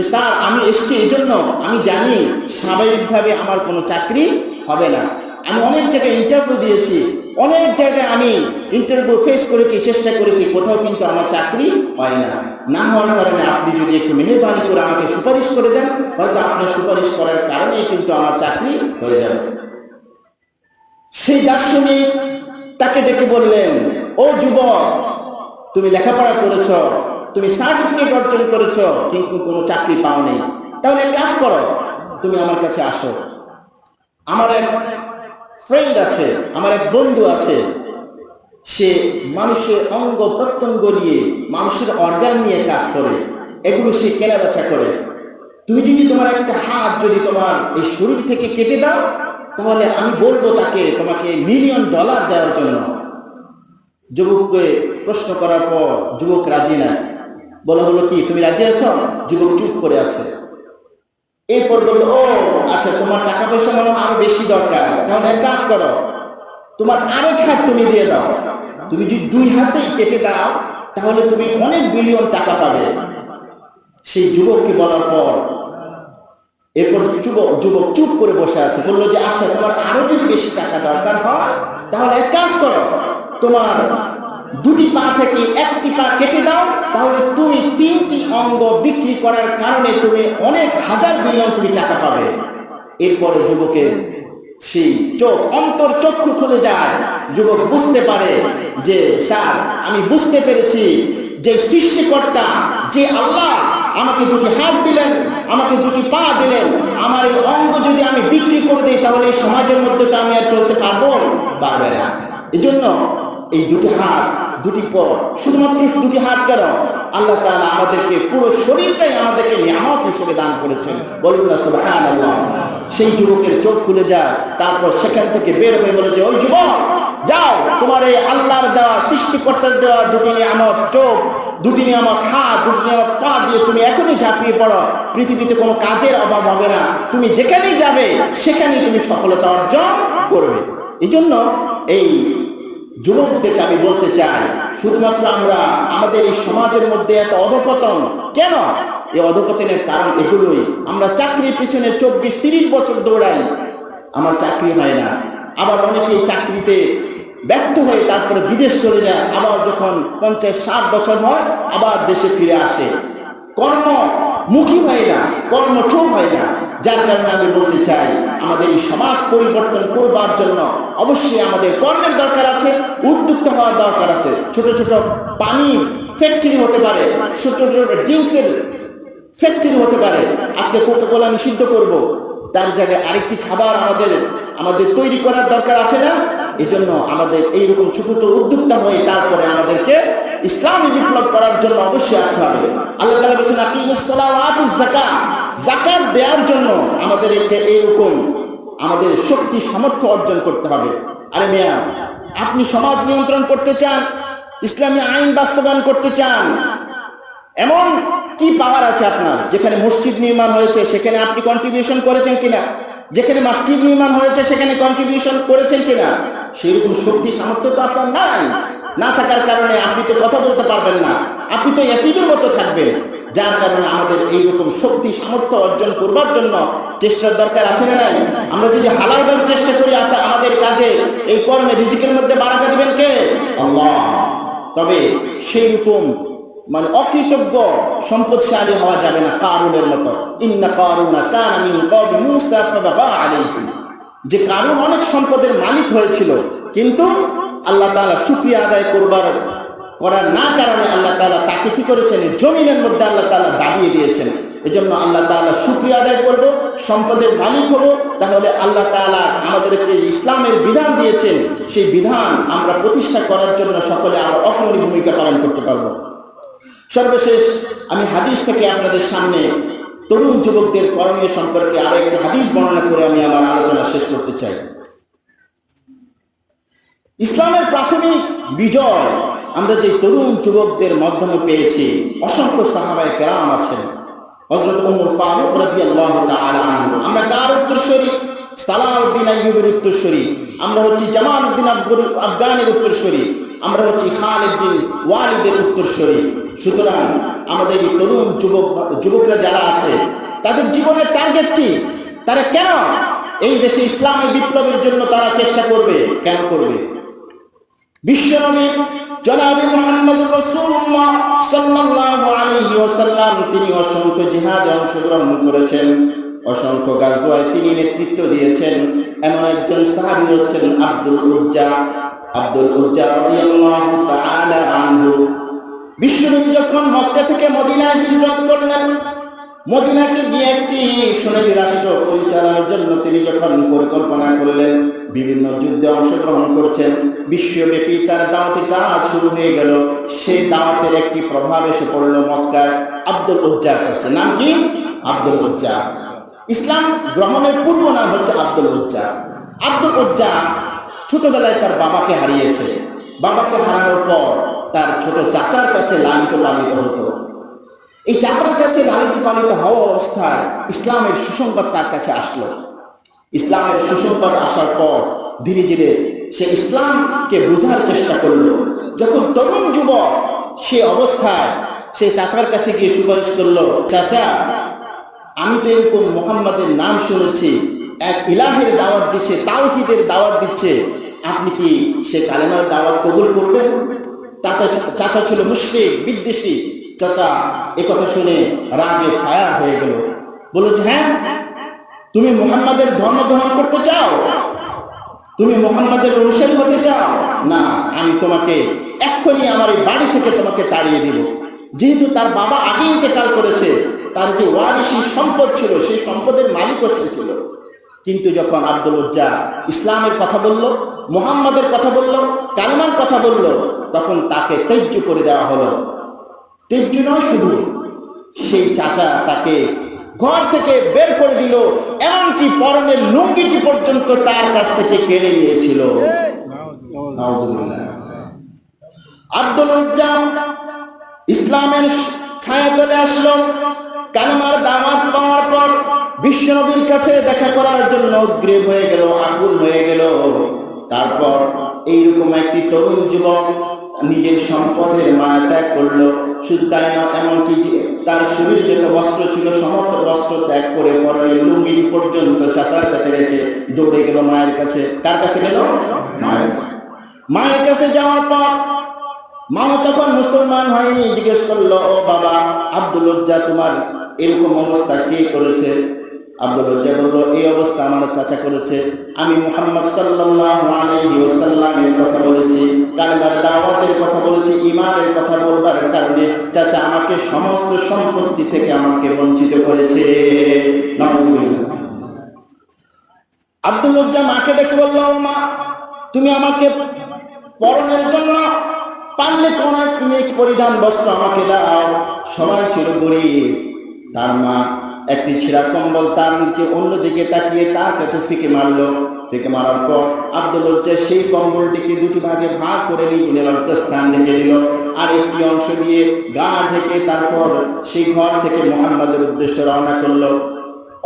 স্যার আমি এসছি এই জন্য আমি জানি স্বাভাবিকভাবে আমার কোনো চাকরি হবে না। আমি অনেক জায়গায় ইন্টারভিউ দিয়েছি, অনেক জায়গায় আমি ইন্টারভিউ ফেস করেছি, চেষ্টা করেছি, কোথাও কিন্তু আমার চাকরি হয় না। না হওয়ার কারণে আপনি যদি একটু মেহেরবানি করে আমাকে সুপারিশ করে দেন, হয়তো আপনার সুপারিশ করার কারণেই কিন্তু আমার চাকরি হয়ে যাবে। সেই দার্শনিক তাকে ডেকে বললেন, ও যুবক, তুমি লেখাপড়া করেছ, তুমি সার্টিফিকেট অর্জন করেছ, কিন্তু কোনো চাকরি পাও নেই। তাহলে এক কাজ করো, তুমি আমার কাছে আসো। আমার এক ফ্রেন্ড আছে, আমার এক বন্ধু আছে, সে মানুষের অঙ্গ প্রত্যঙ্গ নিয়ে, মানুষের অর্গান নিয়ে কাজ করে, এগুলো সে কেনা বেচা করে। তুমি যদি তোমার একটা হাত যদি তোমার এই শরীর থেকে কেটে দাও, তাহলে আমি বলবো তাকে তোমাকে $1 মিলিয়ন দেওয়ার জন্য। যুবককে প্রশ্ন করার পর যুবক রাজি না। বলা হলো, কি তুমি রাজি আছো? যুবক চুপ করে আছে। এরপর বললো, ও আচ্ছা, তোমার টাকা পয়সা মানে আরো বেশি দরকার, তাহলে এক কাজ করো, তোমার আরেক হাত তুমি দিয়ে দাও। তুমি যদি 2 হাতেই কেটে দাও, তাহলে তুমি অনেক বিলিয়ন টাকা পাবে। সেই যুবককে বলার পর এরপর যুবক চুপ করে বসে আছে। বললো যে আচ্ছা, তোমার আরো যদি বেশি টাকা দরকার হয়, তাহলে এক কাজ করো, তোমার 2টি পা থেকে 1টি পা কেটে দাও, তাহলে তুমি 3টি অঙ্গ বিক্রি করার কারণে তুমি অনেক হাজার বিলিয়ন তুমি টাকা পাবে। এরপরে যুবকের সেই অন্তর চক্ষু খুলে যায়। যুবক বুঝতে পারে যে স্যার, আমি বুঝতে পেরেছি যে সৃষ্টিকর্তা, যে আল্লাহ আমাকে 2টি হাত দিলেন, আমাকে 2টি পা দিলেন, আমার এই অঙ্গ যদি আমি বিক্রি করে দিই, তাহলে এই সমাজের মধ্যে তো আমি আর চলতে পারবো না। এই জন্য এই 2টি হাত, 2টি পা, শুধুমাত্র 2টি হাত কেন, আল্লাহ তাআলা আমাদেরকে পুরো শরীরটাই আমাদেরকে নিয়ামত হিসেবে দান করেছেন। বলুন না সুবহানাল্লাহ। সেই যুবকের চোখ খুলে যায়। তারপর সেখান থেকে বের হয়ে বলে যে, ওই যুবক, যাও, তোমার এই আল্লাহর দেওয়া, সৃষ্টিকর্তার দেওয়া 2টি নিয়ামত, চোখ, 2টি নিয়ামত হাত, 2টি নিয়ামত পা দিয়ে তুমি এখনই ঝাঁপিয়ে পড়ো। পৃথিবীতে কোনো কাজের অভাব হবে না, তুমি যেখানেই যাবে সেখানেই তুমি সফলতা অর্জন করবে। এই জন্য এই যুবকদেরকে আমি বলতে চাই, শুধুমাত্র আমরা আমাদের এই সমাজের মধ্যে এত অধঃপতন কেন? এই অধঃপতনের কারণ এগুলোই। আমরা চাকরির পিছনে 24-30 বছর দৌড়াই, আমার চাকরি হয় না। আবার অনেকেই চাকরিতে ব্যর্থ হয়ে তারপরে বিদেশ চলে যায়, আবার যখন 50-60 বছর হয় আবার দেশে ফিরে আসে। কর্মমুখী হয় না, কর্মঠোক হয় না। যার কারণে আমি বলতে চাই, আমাদের এই সমাজ পরিবর্তন করবার জন্য অবশ্যই আমাদের কর্মের দরকার আছে, উদ্যুক্ত হওয়ার দরকার আছে। ছোট ছোট পানি ফ্যাক্টরি হতে পারে, ছোট ছোট ড্রিঙ্কসের ফ্যাক্টরি হতে পারে। আজকে কোকা কোলা নিষিদ্ধ করব, তার জায়গায় আরেকটি খাবার আমাদের তৈরি করার দরকার আছে না? এজন্য আমাদের এইরকম ছোট ছোট উদ্যোক্তা হয়ে তারপরে আমাদেরকে ইসলামী বিপ্লব করার জন্য অবশ্যই আসতে হবে। আল্লাহ তাআলা বলেছেন আকিমুস সালাহ ওয়া আতুজ যাকাত, যাকাত দেওয়ার জন্য আমাদেরকে এইরকম আমাদের শক্তি সামর্থ্য অর্জন করতে হবে। আরে মিয়া, আপনি সমাজ নিয়ন্ত্রণ করতে চান, ইসলামী আইন বাস্তবায়ন করতে চান, এমন কি পাওয়ার আছে আপনার? যেখানে মসজিদ নির্মাণ হয়েছে সেখানে আপনি কন্ট্রিবিউশন করেছেন কিনা? যেখানে মসজিদ নির্মাণ হয়েছে সেখানে কন্ট্রিবিউশন করেছেন কিনা? সেরকম শক্তি সামর্থ্য তো আপনার নাই। না থাকার কারণে আপনি তো কথা বলতে পারবেন না, আপনি তো এতিমের মতো থাকবেন। যার কারণে আমাদের এইরকম শক্তি সামর্থ্য অর্জন করবার জন্য চেষ্টার দরকার আছে না নাই? আমরা যদি হালালভাবে চেষ্টা করি, আমাদের কাজে এই কর্মে রিজিকের মধ্যে বারাকা দিবেন কে? আল্লাহ। তবে সেই রকম অকৃতজ্ঞ সম্পদশালী হওয়া যাবে না কারুনের মতো। ইন্না কারুনা কানা মিন কওমি মূসা ফাবাগা আলাইহিম, যে কারুন অনেক সম্পদের মালিক হয়েছিল, কিন্তু আল্লাহ তাআলা শুকরিয়া আদায় করার না কারণে আল্লাহ তাআলা তাকে কি করেছেন? জমিনের মধ্যে আল্লাহ তাআলা দাবিয়ে দিয়েছেন। এজন্য আল্লাহ তাআলা শুকরিয়া আদায় করব, সম্পদের মালিক হব, তাহলে আল্লাহ তাআলা আমাদেরকে ইসলামের বিধান দিয়েছেন, সেই বিধান আমরা প্রতিষ্ঠা করার জন্য সকলে আমরা অগ্রণী ভূমিকা পালন করতে পারব। সর্বশেষ আমি হাদিস থেকে আপনাদের সামনে তরুণ যুবকদের করণীয় সম্পর্কে আরো একটি হাদিস বর্ণনা করে আমি আমার আলোচনা শেষ করতে চাই। ইসলামের প্রাথমিক বিজয় আমরা যে তরুণ যুবকদের মাধ্যমে পেয়েছি। অসংখ্য সাহাবায়ে কেরাম আছেন। হযরত ওমর ফারুক রাদিয়াল্লাহু তাআলা আনহু, আমরা কার উত্তরসূরি? সালাউদ্দিন আইয়ুবের উত্তরসূরি, আমরা হচ্ছি জামালউদ্দিন আফগানের উত্তরসূরি, আমরা হচ্ছি খালিদ বিন ওয়ালিদের উত্তরসূরি। সুতরাং আমাদের এই তরুণ যুবকরা যারা আছে, তাদের জীবনের টার্গেট কি? তারা কেন এই দেশে ইসলামী বিপ্লবের জন্য তারা চেষ্টা করবে? কেন করবে? বিশ্বনবী জনাবে মুহাম্মদ রাসূলুল্লাহ সাল্লাল্লাহু আলাইহি ওয়াসাল্লাম তিনি অসংখ্য জিহাদে অংশগ্রহণ করেছেন, অসংখ্য গাজওয়ায় তিনি নেতৃত্ব দিয়েছেন। এমন একজন সাহাবী হচ্ছেন আব্দুল উজ্জা রাদিয়াল্লাহু তাআলা আনহু। বিশ্বনবী যখন মক্কা থেকে মদিনায় হিজরত করলেন, মদিনাকে গিয়ে একটি সোনালী রাষ্ট্র পরিচালনার জন্য তিনি যখন পরিকল্পনা করলেন, বিভিন্ন যুদ্ধে অংশগ্রহণ করছেন, বিশ্বব্যাপী তার দাওয়াতি কাজ শুরু হয়ে গেল। সেই দাওয়াতের একটি প্রভাব এসে পড়ল মক্কার আব্দুল উজ্জার কাছে। নাম কি? আব্দুল উজ্জা। ইসলাম গ্রহণের পূর্ব নাম হচ্ছে আব্দুল উজ্জা। আব্দুল উজ্জা ছোটবেলায় তার বাবাকে হারিয়েছে। বাবাকে হারানোর পর তার ছোট চাচার কাছে লালিত পালিত হতো। এই চাচার কাছে লালিত পালিত হওয়া অবস্থায় ইসলামের সুসংবাদ তার কাছে আসলো। ইসলামের সুসংবাদ আসার পর ধীরে ধীরে সে ইসলামকে বোঝার চেষ্টা করলো। যখন তরুণ যুবক সে অবস্থায় সে চাচার কাছে গিয়ে সুপারিশ করলো, চাচা, আমি তো এরকম মুহাম্মাদের নাম শুনেছি, এক ইলাহের দাওয়াত দিচ্ছে, তাওহীদের দাওয়াত দিচ্ছে, আপনি কি সে কালেমার দাওয়াত কবুল করবেন? চাচা ছিল মুশরিক, বিদ্বেষী। চাচা একথা শুনে রাগে ফায়ার হয়ে গেল। বলল যে, হ্যাঁ, তুমি মুহাম্মাদের ধর্ম গ্রহণ করতে চাও? তুমি মুহাম্মাদের অনুসারী হতে চাও? না, আমি তোমাকে এক্ষুনি আমার এই বাড়ি থেকে তোমাকে তাড়িয়ে দিব। যেহেতু তার বাবা আগে ইন্তেকাল করেছে, তার যে ওয়ারিসি সম্পদ ছিল সেই সম্পদের মালিকও সে ছিল। কিন্তু যখন আব্দুল উজ্জা ইসলামের কথা বলল, মুহাম্মাদের কথা বলল, কালেমার কথা বলল, তখন তাকে ত্যায্য করে দেওয়া হলো। ত্যায্য নয় শুধু, সেই চাচা তাকে ঘর থেকে বের করে দিল, এমনকি পরনের লুঙ্গিটি পর্যন্ত তার কাছ থেকে কেড়ে নিয়েছিল। আব্দুল উজ্জা ইসলামের ছায়াতলে আসলো। কালেমার দাওয়াত পাওয়ার পর বিশ্বনবীর কাছে দেখা করার জন্য উদ্গ্রীব হয়ে গেল, আকুল হয়ে গেল। তারপর এইরকম একটি তরুণ যুবক নিজের সম্পদের মায়া ত্যাগ করলো। শুধু তাই না, এমনকি তার শরীর যত বস্ত্র ছিল সমস্ত বস্ত্র ত্যাগ করে পরনের লুঙ্গি পর্যন্ত চাচার কাছে রেখে দৌড়ে গেল মায়ের কাছে। কার কাছে গেল? মায়ের কাছে যাওয়ার পর মা তখন মুসলমান হয়নি। জিজ্ঞেস করলো, ও বাবা, আব্দুল উজ্জা তোমার এরকম অবস্থা কে করেছে? আব্দুল উজ্জা বলল, এই অবস্থা আমার চাচা করেছে। আমি মুহাম্মদ সাল্লাল্লাহু আলাইহি ওয়াসাল্লামের কথা বলেছি, কালেমার দাওয়াতের কথা বলেছি, ঈমানের কথা বলবার কারণে চাচা আমাকে সমস্ত সম্পত্তি থেকে আমাকে বঞ্চিত করেছে। নাউযুবিল্লাহ। আব্দুল উজ্জা মাকে ডেকে বলল, মা তুমি আমাকে পরনের জন্য পারলে কোন এক পরিধান বস্ত্র আমাকে দাও। সবাই ছিল গরিব। তার মা একটি ছেঁড়া কম্বল তার দিকে অন্যদিকে তাকিয়ে তার কাছে ফিকে মারলো। ফিকে মারার পর আব্দুল উজ্জা সেই কম্বলটিকে দুটি ভাগে ভাগ করে নিজের লজ্জাস্থান ঢেকে দিল, আর একটি অংশ দিয়ে গা ঢেকে তারপর সেই ঘর থেকে মুহাম্মাদের উদ্দেশ্যে রওনা করলো।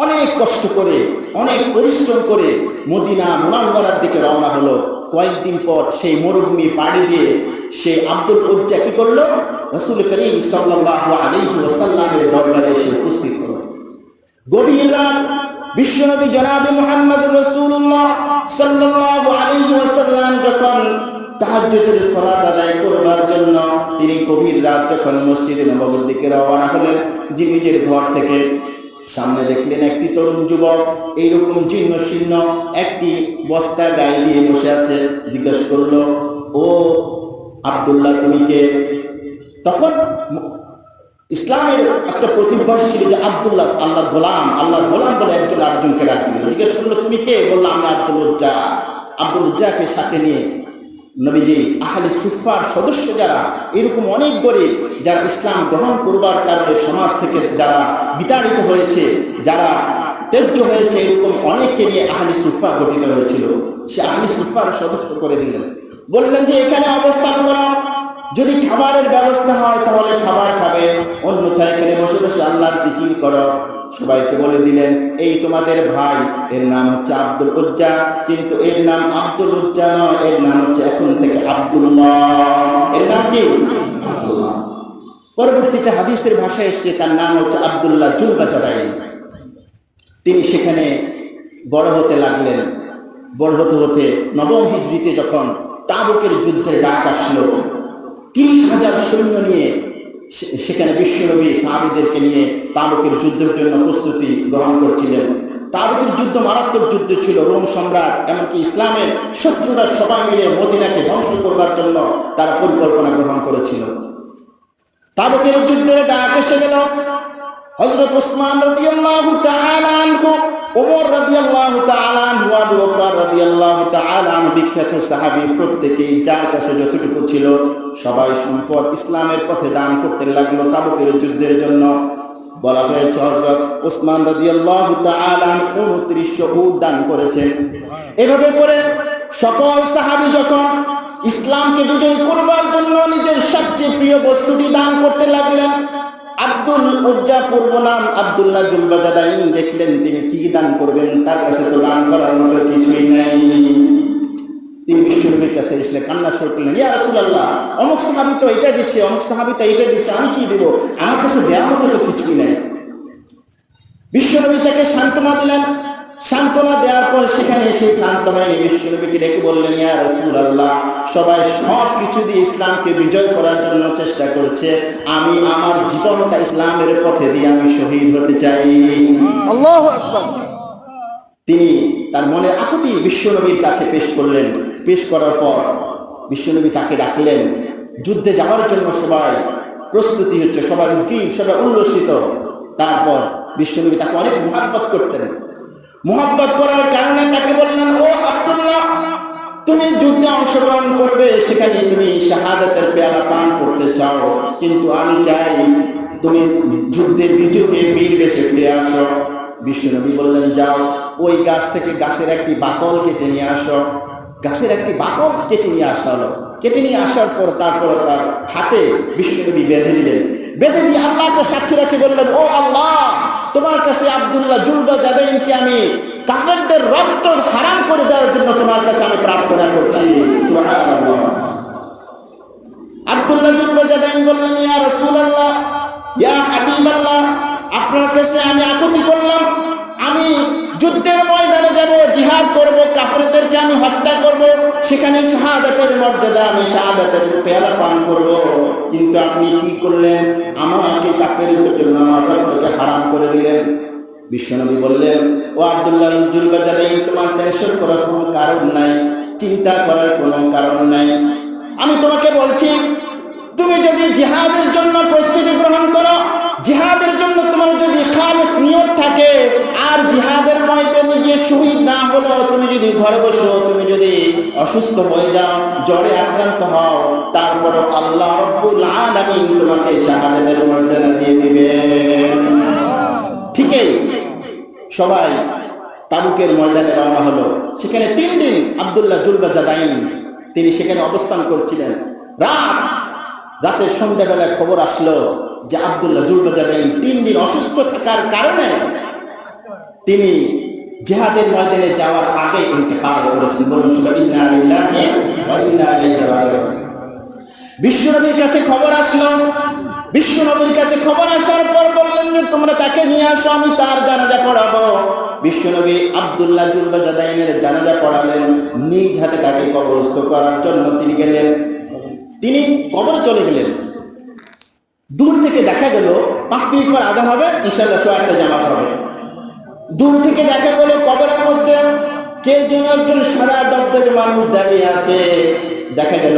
অনেক কষ্ট করে, অনেক পরিশ্রম করে মদিনা মুনাওয়ারার দিকে রওনা হলো। কয়েকদিন পর সেই মরুভূমি পাড়ি দিয়ে সেই আব্দুল উজ্জা কি করলো? রাসূল করিম সাল্লাল্লাহু আলাইহি ওয়াসাল্লামের দরবারে এসে উপস্থিত হলো। গভীর রাত, বিশ্বনবী জনাবে মুহাম্মদ রাসূলুল্লাহ সাল্লাল্লাহু আলাইহি ওয়াসাল্লাম যখন তাহাজ্জুদের সালাত আদায় করবার জন্য তিনি গভীর রাত যখন মসজিদে নববীর দিকে রওনা হলেন, নিজের ঘর থেকে সামনে দেখলেন একটি তরুণ যুবক এইরকম জীর্ণ শীর্ণ একটি বস্তা গায়ে দিয়ে বসে আছে। জিজ্ঞেস করলো, ও আব্দুল্লাহ তুমি কে? তখন ইসলামের একটা প্রতিভাস ছিল যে আব্দুল্লাহ আল্লাহর গোলাম বলে একজন আরেকজনকে ডাকতে দিল। জিজ্ঞেস করলো, তুমি কে? বললো, আমি আব্দুল উজ্জা। আব্দুল উজ্জাকে সাথে নিয়ে নবীজি আহলে সুফার সদস্য যারা এরকম অনেক গরিব, যারা ইসলাম গ্রহণ করবার কারণে সমাজ থেকে যারা বিতাড়িত হয়েছে, যারা ত্যায্য হয়েছে, এরকম অনেককে নিয়ে আহলে সুফা গঠিত হয়েছিল। সে আহলে সুফার সদস্য করে দিলেন। বললেন যে এখানে অবস্থান করো, যদি খাবারের ব্যবস্থা হয় তাহলে খাবার খাবে, অন্যথায় এখানে বসে বসে আল্লাহর জিকির করো। সবাইকে বলে দিলেন, এই তোমাদের ভাই, এর নাম হচ্ছে আব্দুল উজ্জা, কিন্তু এর নাম আব্দুল উজ্জা নয়, এর নাম হচ্ছে এখন থেকে আব্দুল্লাহ। এর নাম কি? আব্দুল্লাহ। পরবর্তীতে হাদিসের ভাষায় এসেছে তার নাম হচ্ছে আব্দুল্লাহ জুলবাজাদাইন। তিনি সেখানে বড় হতে লাগলেন। বড় হতে হতে নবম হিজরিতে যখন তাবুকের যুদ্ধের ডাক আসলো, 30,000 সৈন্য নিয়ে সেখানে বিশ্বনবী সাহাবীদেরকে নিয়ে তাবুকের যুদ্ধের জন্য প্রস্তুতি গ্রহণ করছিলেন। তাবুকের যুদ্ধ মারাত্মক যুদ্ধ ছিল। রোম সম্রাট এমনকি ইসলামের শত্রুরা সবাই মিলে মদিনাকে ধ্বংস করবার জন্য তারা পরিকল্পনা গ্রহণ করেছিল। তাবুকের যুদ্ধের ডাক এসে গেল। হযরত ওসমান রাদিয়াল্লাহু তাআলা আনহু, ওমর রাদিয়াল্লাহু তাআলা আনহু, আবু বকর রাদিয়াল্লাহু তাআলা আনহু, বিখ্যাত সাহাবী প্রত্যেকেই যার কাছে যতটুকু ছিল সবাই সম্পদ ইসলামের পথে দান করতে লাগলো তাবুকের যুদ্ধের জন্য। বলা হয়েছে হযরত ওসমান রাদিয়াল্লাহু তাআলা আনহু 2900 উট দান করেছেন। এভাবে করে সকল সাহাবী যখন ইসলামকে বিজয় করবার জন্য নিজের সবচেয়ে প্রিয় বস্তুটি দান করতে লাগলেন, আব্দুল উজ্জা পূর্ব নাম আব্দুল্লাহ জুলবাজাদাইন দেখলেন তিনি কি দান করবেন, তার কাছে তো দান করার মতো কিছুই নাই। তিনি বিশ্বনবীর কাছে এসে কান্না শুরু করলেন, ইয়া রাসূলুল্লাহ, অমুক সাহাবী তো এটা দিচ্ছে, অমুক সাহাবী তো এটা দিচ্ছে, আমি কি দিব? আমার কাছে দেওয়ার মতো তো কিছুই নাই। বিশ্বনবী তাকে সান্ত্বনা দিলেন। সান্ত্বনা দেওয়ার পর সেখানে সেই ক্লান্তময় বিশ্বনবীকে ডেকে বললেন, ইয়া রাসূলুল্লাহ, সবাই সব কিছু দিয়ে ইসলামকে বিজয় করার জন্য চেষ্টা করছে, আমি আমার জীবনটা ইসলামের পথে দিয়ে আমি শহীদ হতে চাই। আল্লাহু আকবার। তিনি তার মনে আকুতি বিশ্বনবীর কাছে পেশ করলেন। পেশ করার পর বিশ্বনবী তাকে ডাকলেন। যুদ্ধে যাওয়ার জন্য সবাই প্রস্তুতি হচ্ছে, সবাই উদ্গ্রীব, সবাই উল্লসিত। তারপর বিশ্বনবী তাকে অনেক মুহাব্বত করতেন। মুহাব্বত করার কারণে তাকে বললেন, ও আব্দুল্লাহ, তুমি যুদ্ধে অংশগ্রহণ করবে, সেখানে তুমি শাহাদাতের পেয়ালা পান করতে চাও, কিন্তু আমি চাই তুমি যুদ্ধের বিজয়ী বীর বেশে ফিরে আসো। বিশ্বনবী বললেন, যাও, ওই গাছ থেকে গাছের একটি বাকল কেটে নিয়ে আসো। গাছের একটি বাকল কেটে নিয়ে আসা হলো। কেটে নিয়ে আসার পর তারপর তার হাতে বিশ্বনবী বেঁধে দিলেন। বেঁধে দিয়ে আল্লাহকে সাক্ষী রেখে বললেন, ও আল্লাহ, তোমার কাছে আব্দুল্লাহ জুলবাজাদাইনকে আমি কাফেরদের রক্ত হারাম করে দেওয়ার জন্য তোমার কাছে আমি প্রার্থনা করছি। সুবহানাল্লাহ। আব্দুল্লাহ জুলবাজাদাইন বললেন, ইয়া রাসূলুল্লাহ, ইয়া হাবিবাল্লাহ, আপনার কাছে আমি আকুতি করলাম, আমি যুদ্ধের ময়দানে যাব, জিহাদ করব, কাফেরদেরকে আমি হত্যা করব, সেখানে শাহাদাতের মর্যাদা, আমি শাহাদাতের পেয়ালা পান করব, কিন্তু আপনি কি করলেন? আমাকে কাফেরদের জন্য আমার রক্তকে হারাম করে দিলেন। বিশ্বনবী বললেন, ও আব্দুল্লাহ জুলবাজাদাইন, তোমার টেনশন করার কোনো কারণ নাই, চিন্তা করার কোনো কারণ নাই। আমি তোমাকে বলছি, তুমি যদি জিহাদের জন্য প্রস্তুতি গ্রহণ করো, জিহাদের জন্য তোমার যদি খালিস নিয়ত থাকে, আর জিহাদের ময়দানে গিয়ে শহীদ না হলো তুমি যদি ঘরে বসো, তুমি যদি অসুস্থ হয়ে যাও, জ্বরে আক্রান্ত হও, তারপরও আল্লাহ রাব্বুল আলামিন তোমাকে শাহাদাতের মর্যাদা দিয়ে দিবেন। ঠিকই সবাই তাবুকের ময়দানে রওনা হলো। সেখানে 3 দিন আব্দুল্লাহ জুলবাজাদাইন তিনি সেখানে অবস্থান করছিলেন। রাতের সন্ধ্যাবেলায় খবর আসলো যে আব্দুল্লাহ জুলবাজাদাইন 3 দিন অসুস্থ থাকার কারণে তিনি জিহাদের ময়দানে যাওয়ার আগে ইন্তেকাল করেছেন। বলুন সুবহানাল্লাহ, ইন্না লিল্লাহি ওয়া ইন্না ইলাইহি রাজিউন। বিশ্বনবীর কাছে খবর আসলো। বিশ্বনবীর কাছে খবর আসার পর বললেন যে তোমরা তাকে নিয়ে আসো, আমি তার জানাজা পড়াবো। বিশ্বনবী আব্দুল্লাহ জুলবাজাদাইনের জানাজা পড়ালেন। নিজ হাতে তাকে কবরস্থ করার জন্য তিনি গেলেন। তিনি কবরে চলে গেলেন। দূর থেকে দেখা গেল 5 মিনিট পর আজান হবে, ইনশাআল্লাহ সোয়াটা জামাত হবে। দূর থেকে দেখা গেল কবরের মধ্যে কে যেন একজন সাদা দবদবে মানুষ দাঁড়িয়ে আছে। দেখা গেল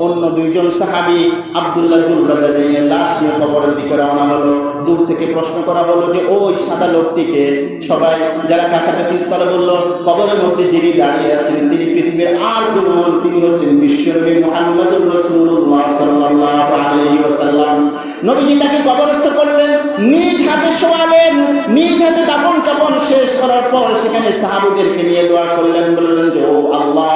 অন্য 2 জন সাহাবী আব্দুল্লাহ জুলবাজাদাইনের লাশ নিয়ে কবরের দিকে রওনা হলো। দূর থেকে প্রশ্ন করা হলো যে ওই সাদা লোকটিকে। সবাই যারা কাছাকাছি তারা বলল কবরের মধ্যে যিনি দাঁড়িয়ে আছেন তিনি পৃথিবীর আর কেউ নন, তিনি হচ্ছেন বিশ্বনবী মুহাম্মদুর রাসূলুল্লাহ সাল্লাল্লাহু আলাইহি ওয়াসাল্লাম। নবীজি তাকে কবরস্থ করলেন, নিজ হাতে শোয়ালেন, নিজ হাতে দাফন কাফন শেষ করার পর সেখানে সাহাবীদেরকে নিয়ে দোয়া করলেন। বললেন যে ও আল্লাহ,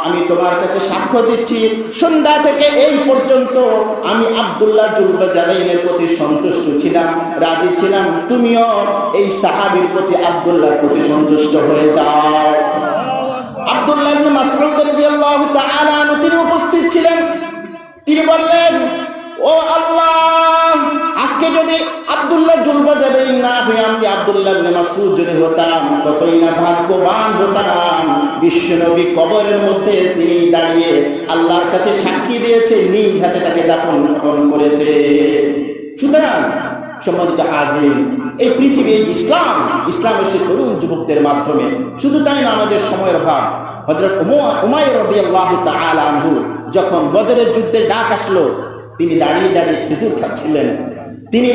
আমি তোমার কাছে সাক্ষ্য দিচ্ছি সন্ধ্যা থেকে এই পর্যন্ত আমি আব্দুল্লাহ জুলবাজাদাইনের প্রতি সন্তুষ্ট ছিলাম, রাজি ছিলাম, তুমিও এই সাহাবীর প্রতি আব্দুল্লাহর প্রতি সন্তুষ্ট হয়ে যাও। আব্দুল্লাহ ইবনে মাসউদ রাদিয়াল্লাহু তাআলা আনহু তিনি উপস্থিত ছিলেন। তিনি বললেন ও আল্লাহ, আজকে যদি আব্দুল্লাহ জুলবাজাদাইন না হয়ে আমি আব্দুল্লাহ ইবনে মাসউদ যদি হতাম, কতই না ভাগ্যবান হতাম। বিশ্বনবী কবরের মধ্যে তিনি দাঁড়িয়ে আল্লাহর কাছে সাক্ষী দিয়েছে, নিজ হাতে তাকে দাফন করেছে। সুতরাং সম্মানিত হাজিরিন, এই পৃথিবী ইসলাম এসে তরুণ যুবকদের মাধ্যমে। শুধু তাই না, আমাদের সময়ের ভাব। হযরত উমাইর রাদিয়াল্লাহু তাআলা আনহু যখন বদরের যুদ্ধের ডাক আসলো, তিনি দাঁড়িয়ে দাঁড়িয়ে খেজুর খাচ্ছিলেন। তিনি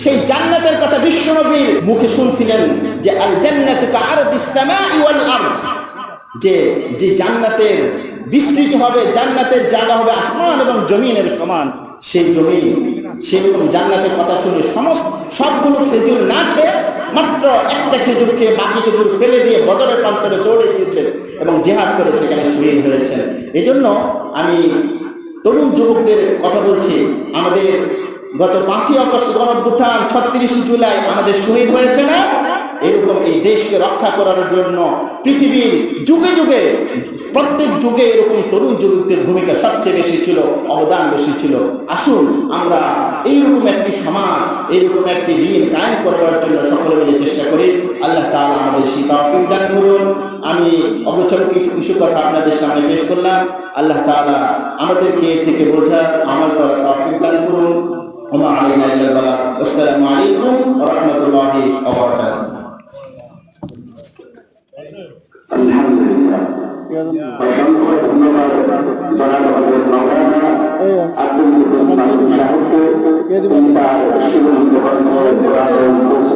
সেই জান্নাতের কথা বিশ্বনবীর মুখে শুনছিলেন যে আল জান্নাতু কাআরদিস সামাই ওয়াল আরদ, যে জান্নাতের বিস্তৃতি হবে, জান্নাতের জায়গা হবে আসমান এবং জমিনের সমান। সেই জমিন সেরকম জান্নাতের কথা শুনে সবগুলো খেজুর না খেয়ে মাত্র একটা খেজুর খেয়ে বাকি খেজুর ফেলে দিয়ে বদরের প্রান্তরে দৌড়ে গিয়েছেন এবং জিহাদ করে সেখানে শহীদ হয়েছেন। এই জন্য আমি তরুণ যুবকদের কথা বলছি। আমাদের গত 5ই আগস্ট গণঅভ্যুত্থান, 36 জুলাই আমাদের শহীদ হয়েছে না? এরকম এই দেশকে রক্ষা করার জন্য পৃথিবীর যুগে যুগে প্রত্যেক যুগে এরকম তরুণ যুবকদের ভূমিকা সবচেয়ে বেশি ছিল, অবদান বেশি ছিল। আসুন আমরা এইরকম একটি সমাজ, এইরকম একটি দিন কায়েম করবার জন্য সকলে মিলে চেষ্টা করি। আল্লাহ তাআলা আমাদের সেই তৌফিক দান করুন। আমি অবচল কিছু কথা আপনাদের সামনে পেশ করলাম। আল্লাহ তাআলা আমাদেরকে এর থেকে বোঝা আমল করার তৌফিক দান করুন। ওমা আলাইনা ইল্লাল বালাগ। আসসালামু আলাইকুম ওয়া রাহমাতুল্লাহি ওয়া বারাকাতুহু। আলহামদুলিল্লাহ, অসংখ্য ধন্যবাদ জনাব হযরত মাওলানা আব্দুল মুফাসসির সাহেবকে।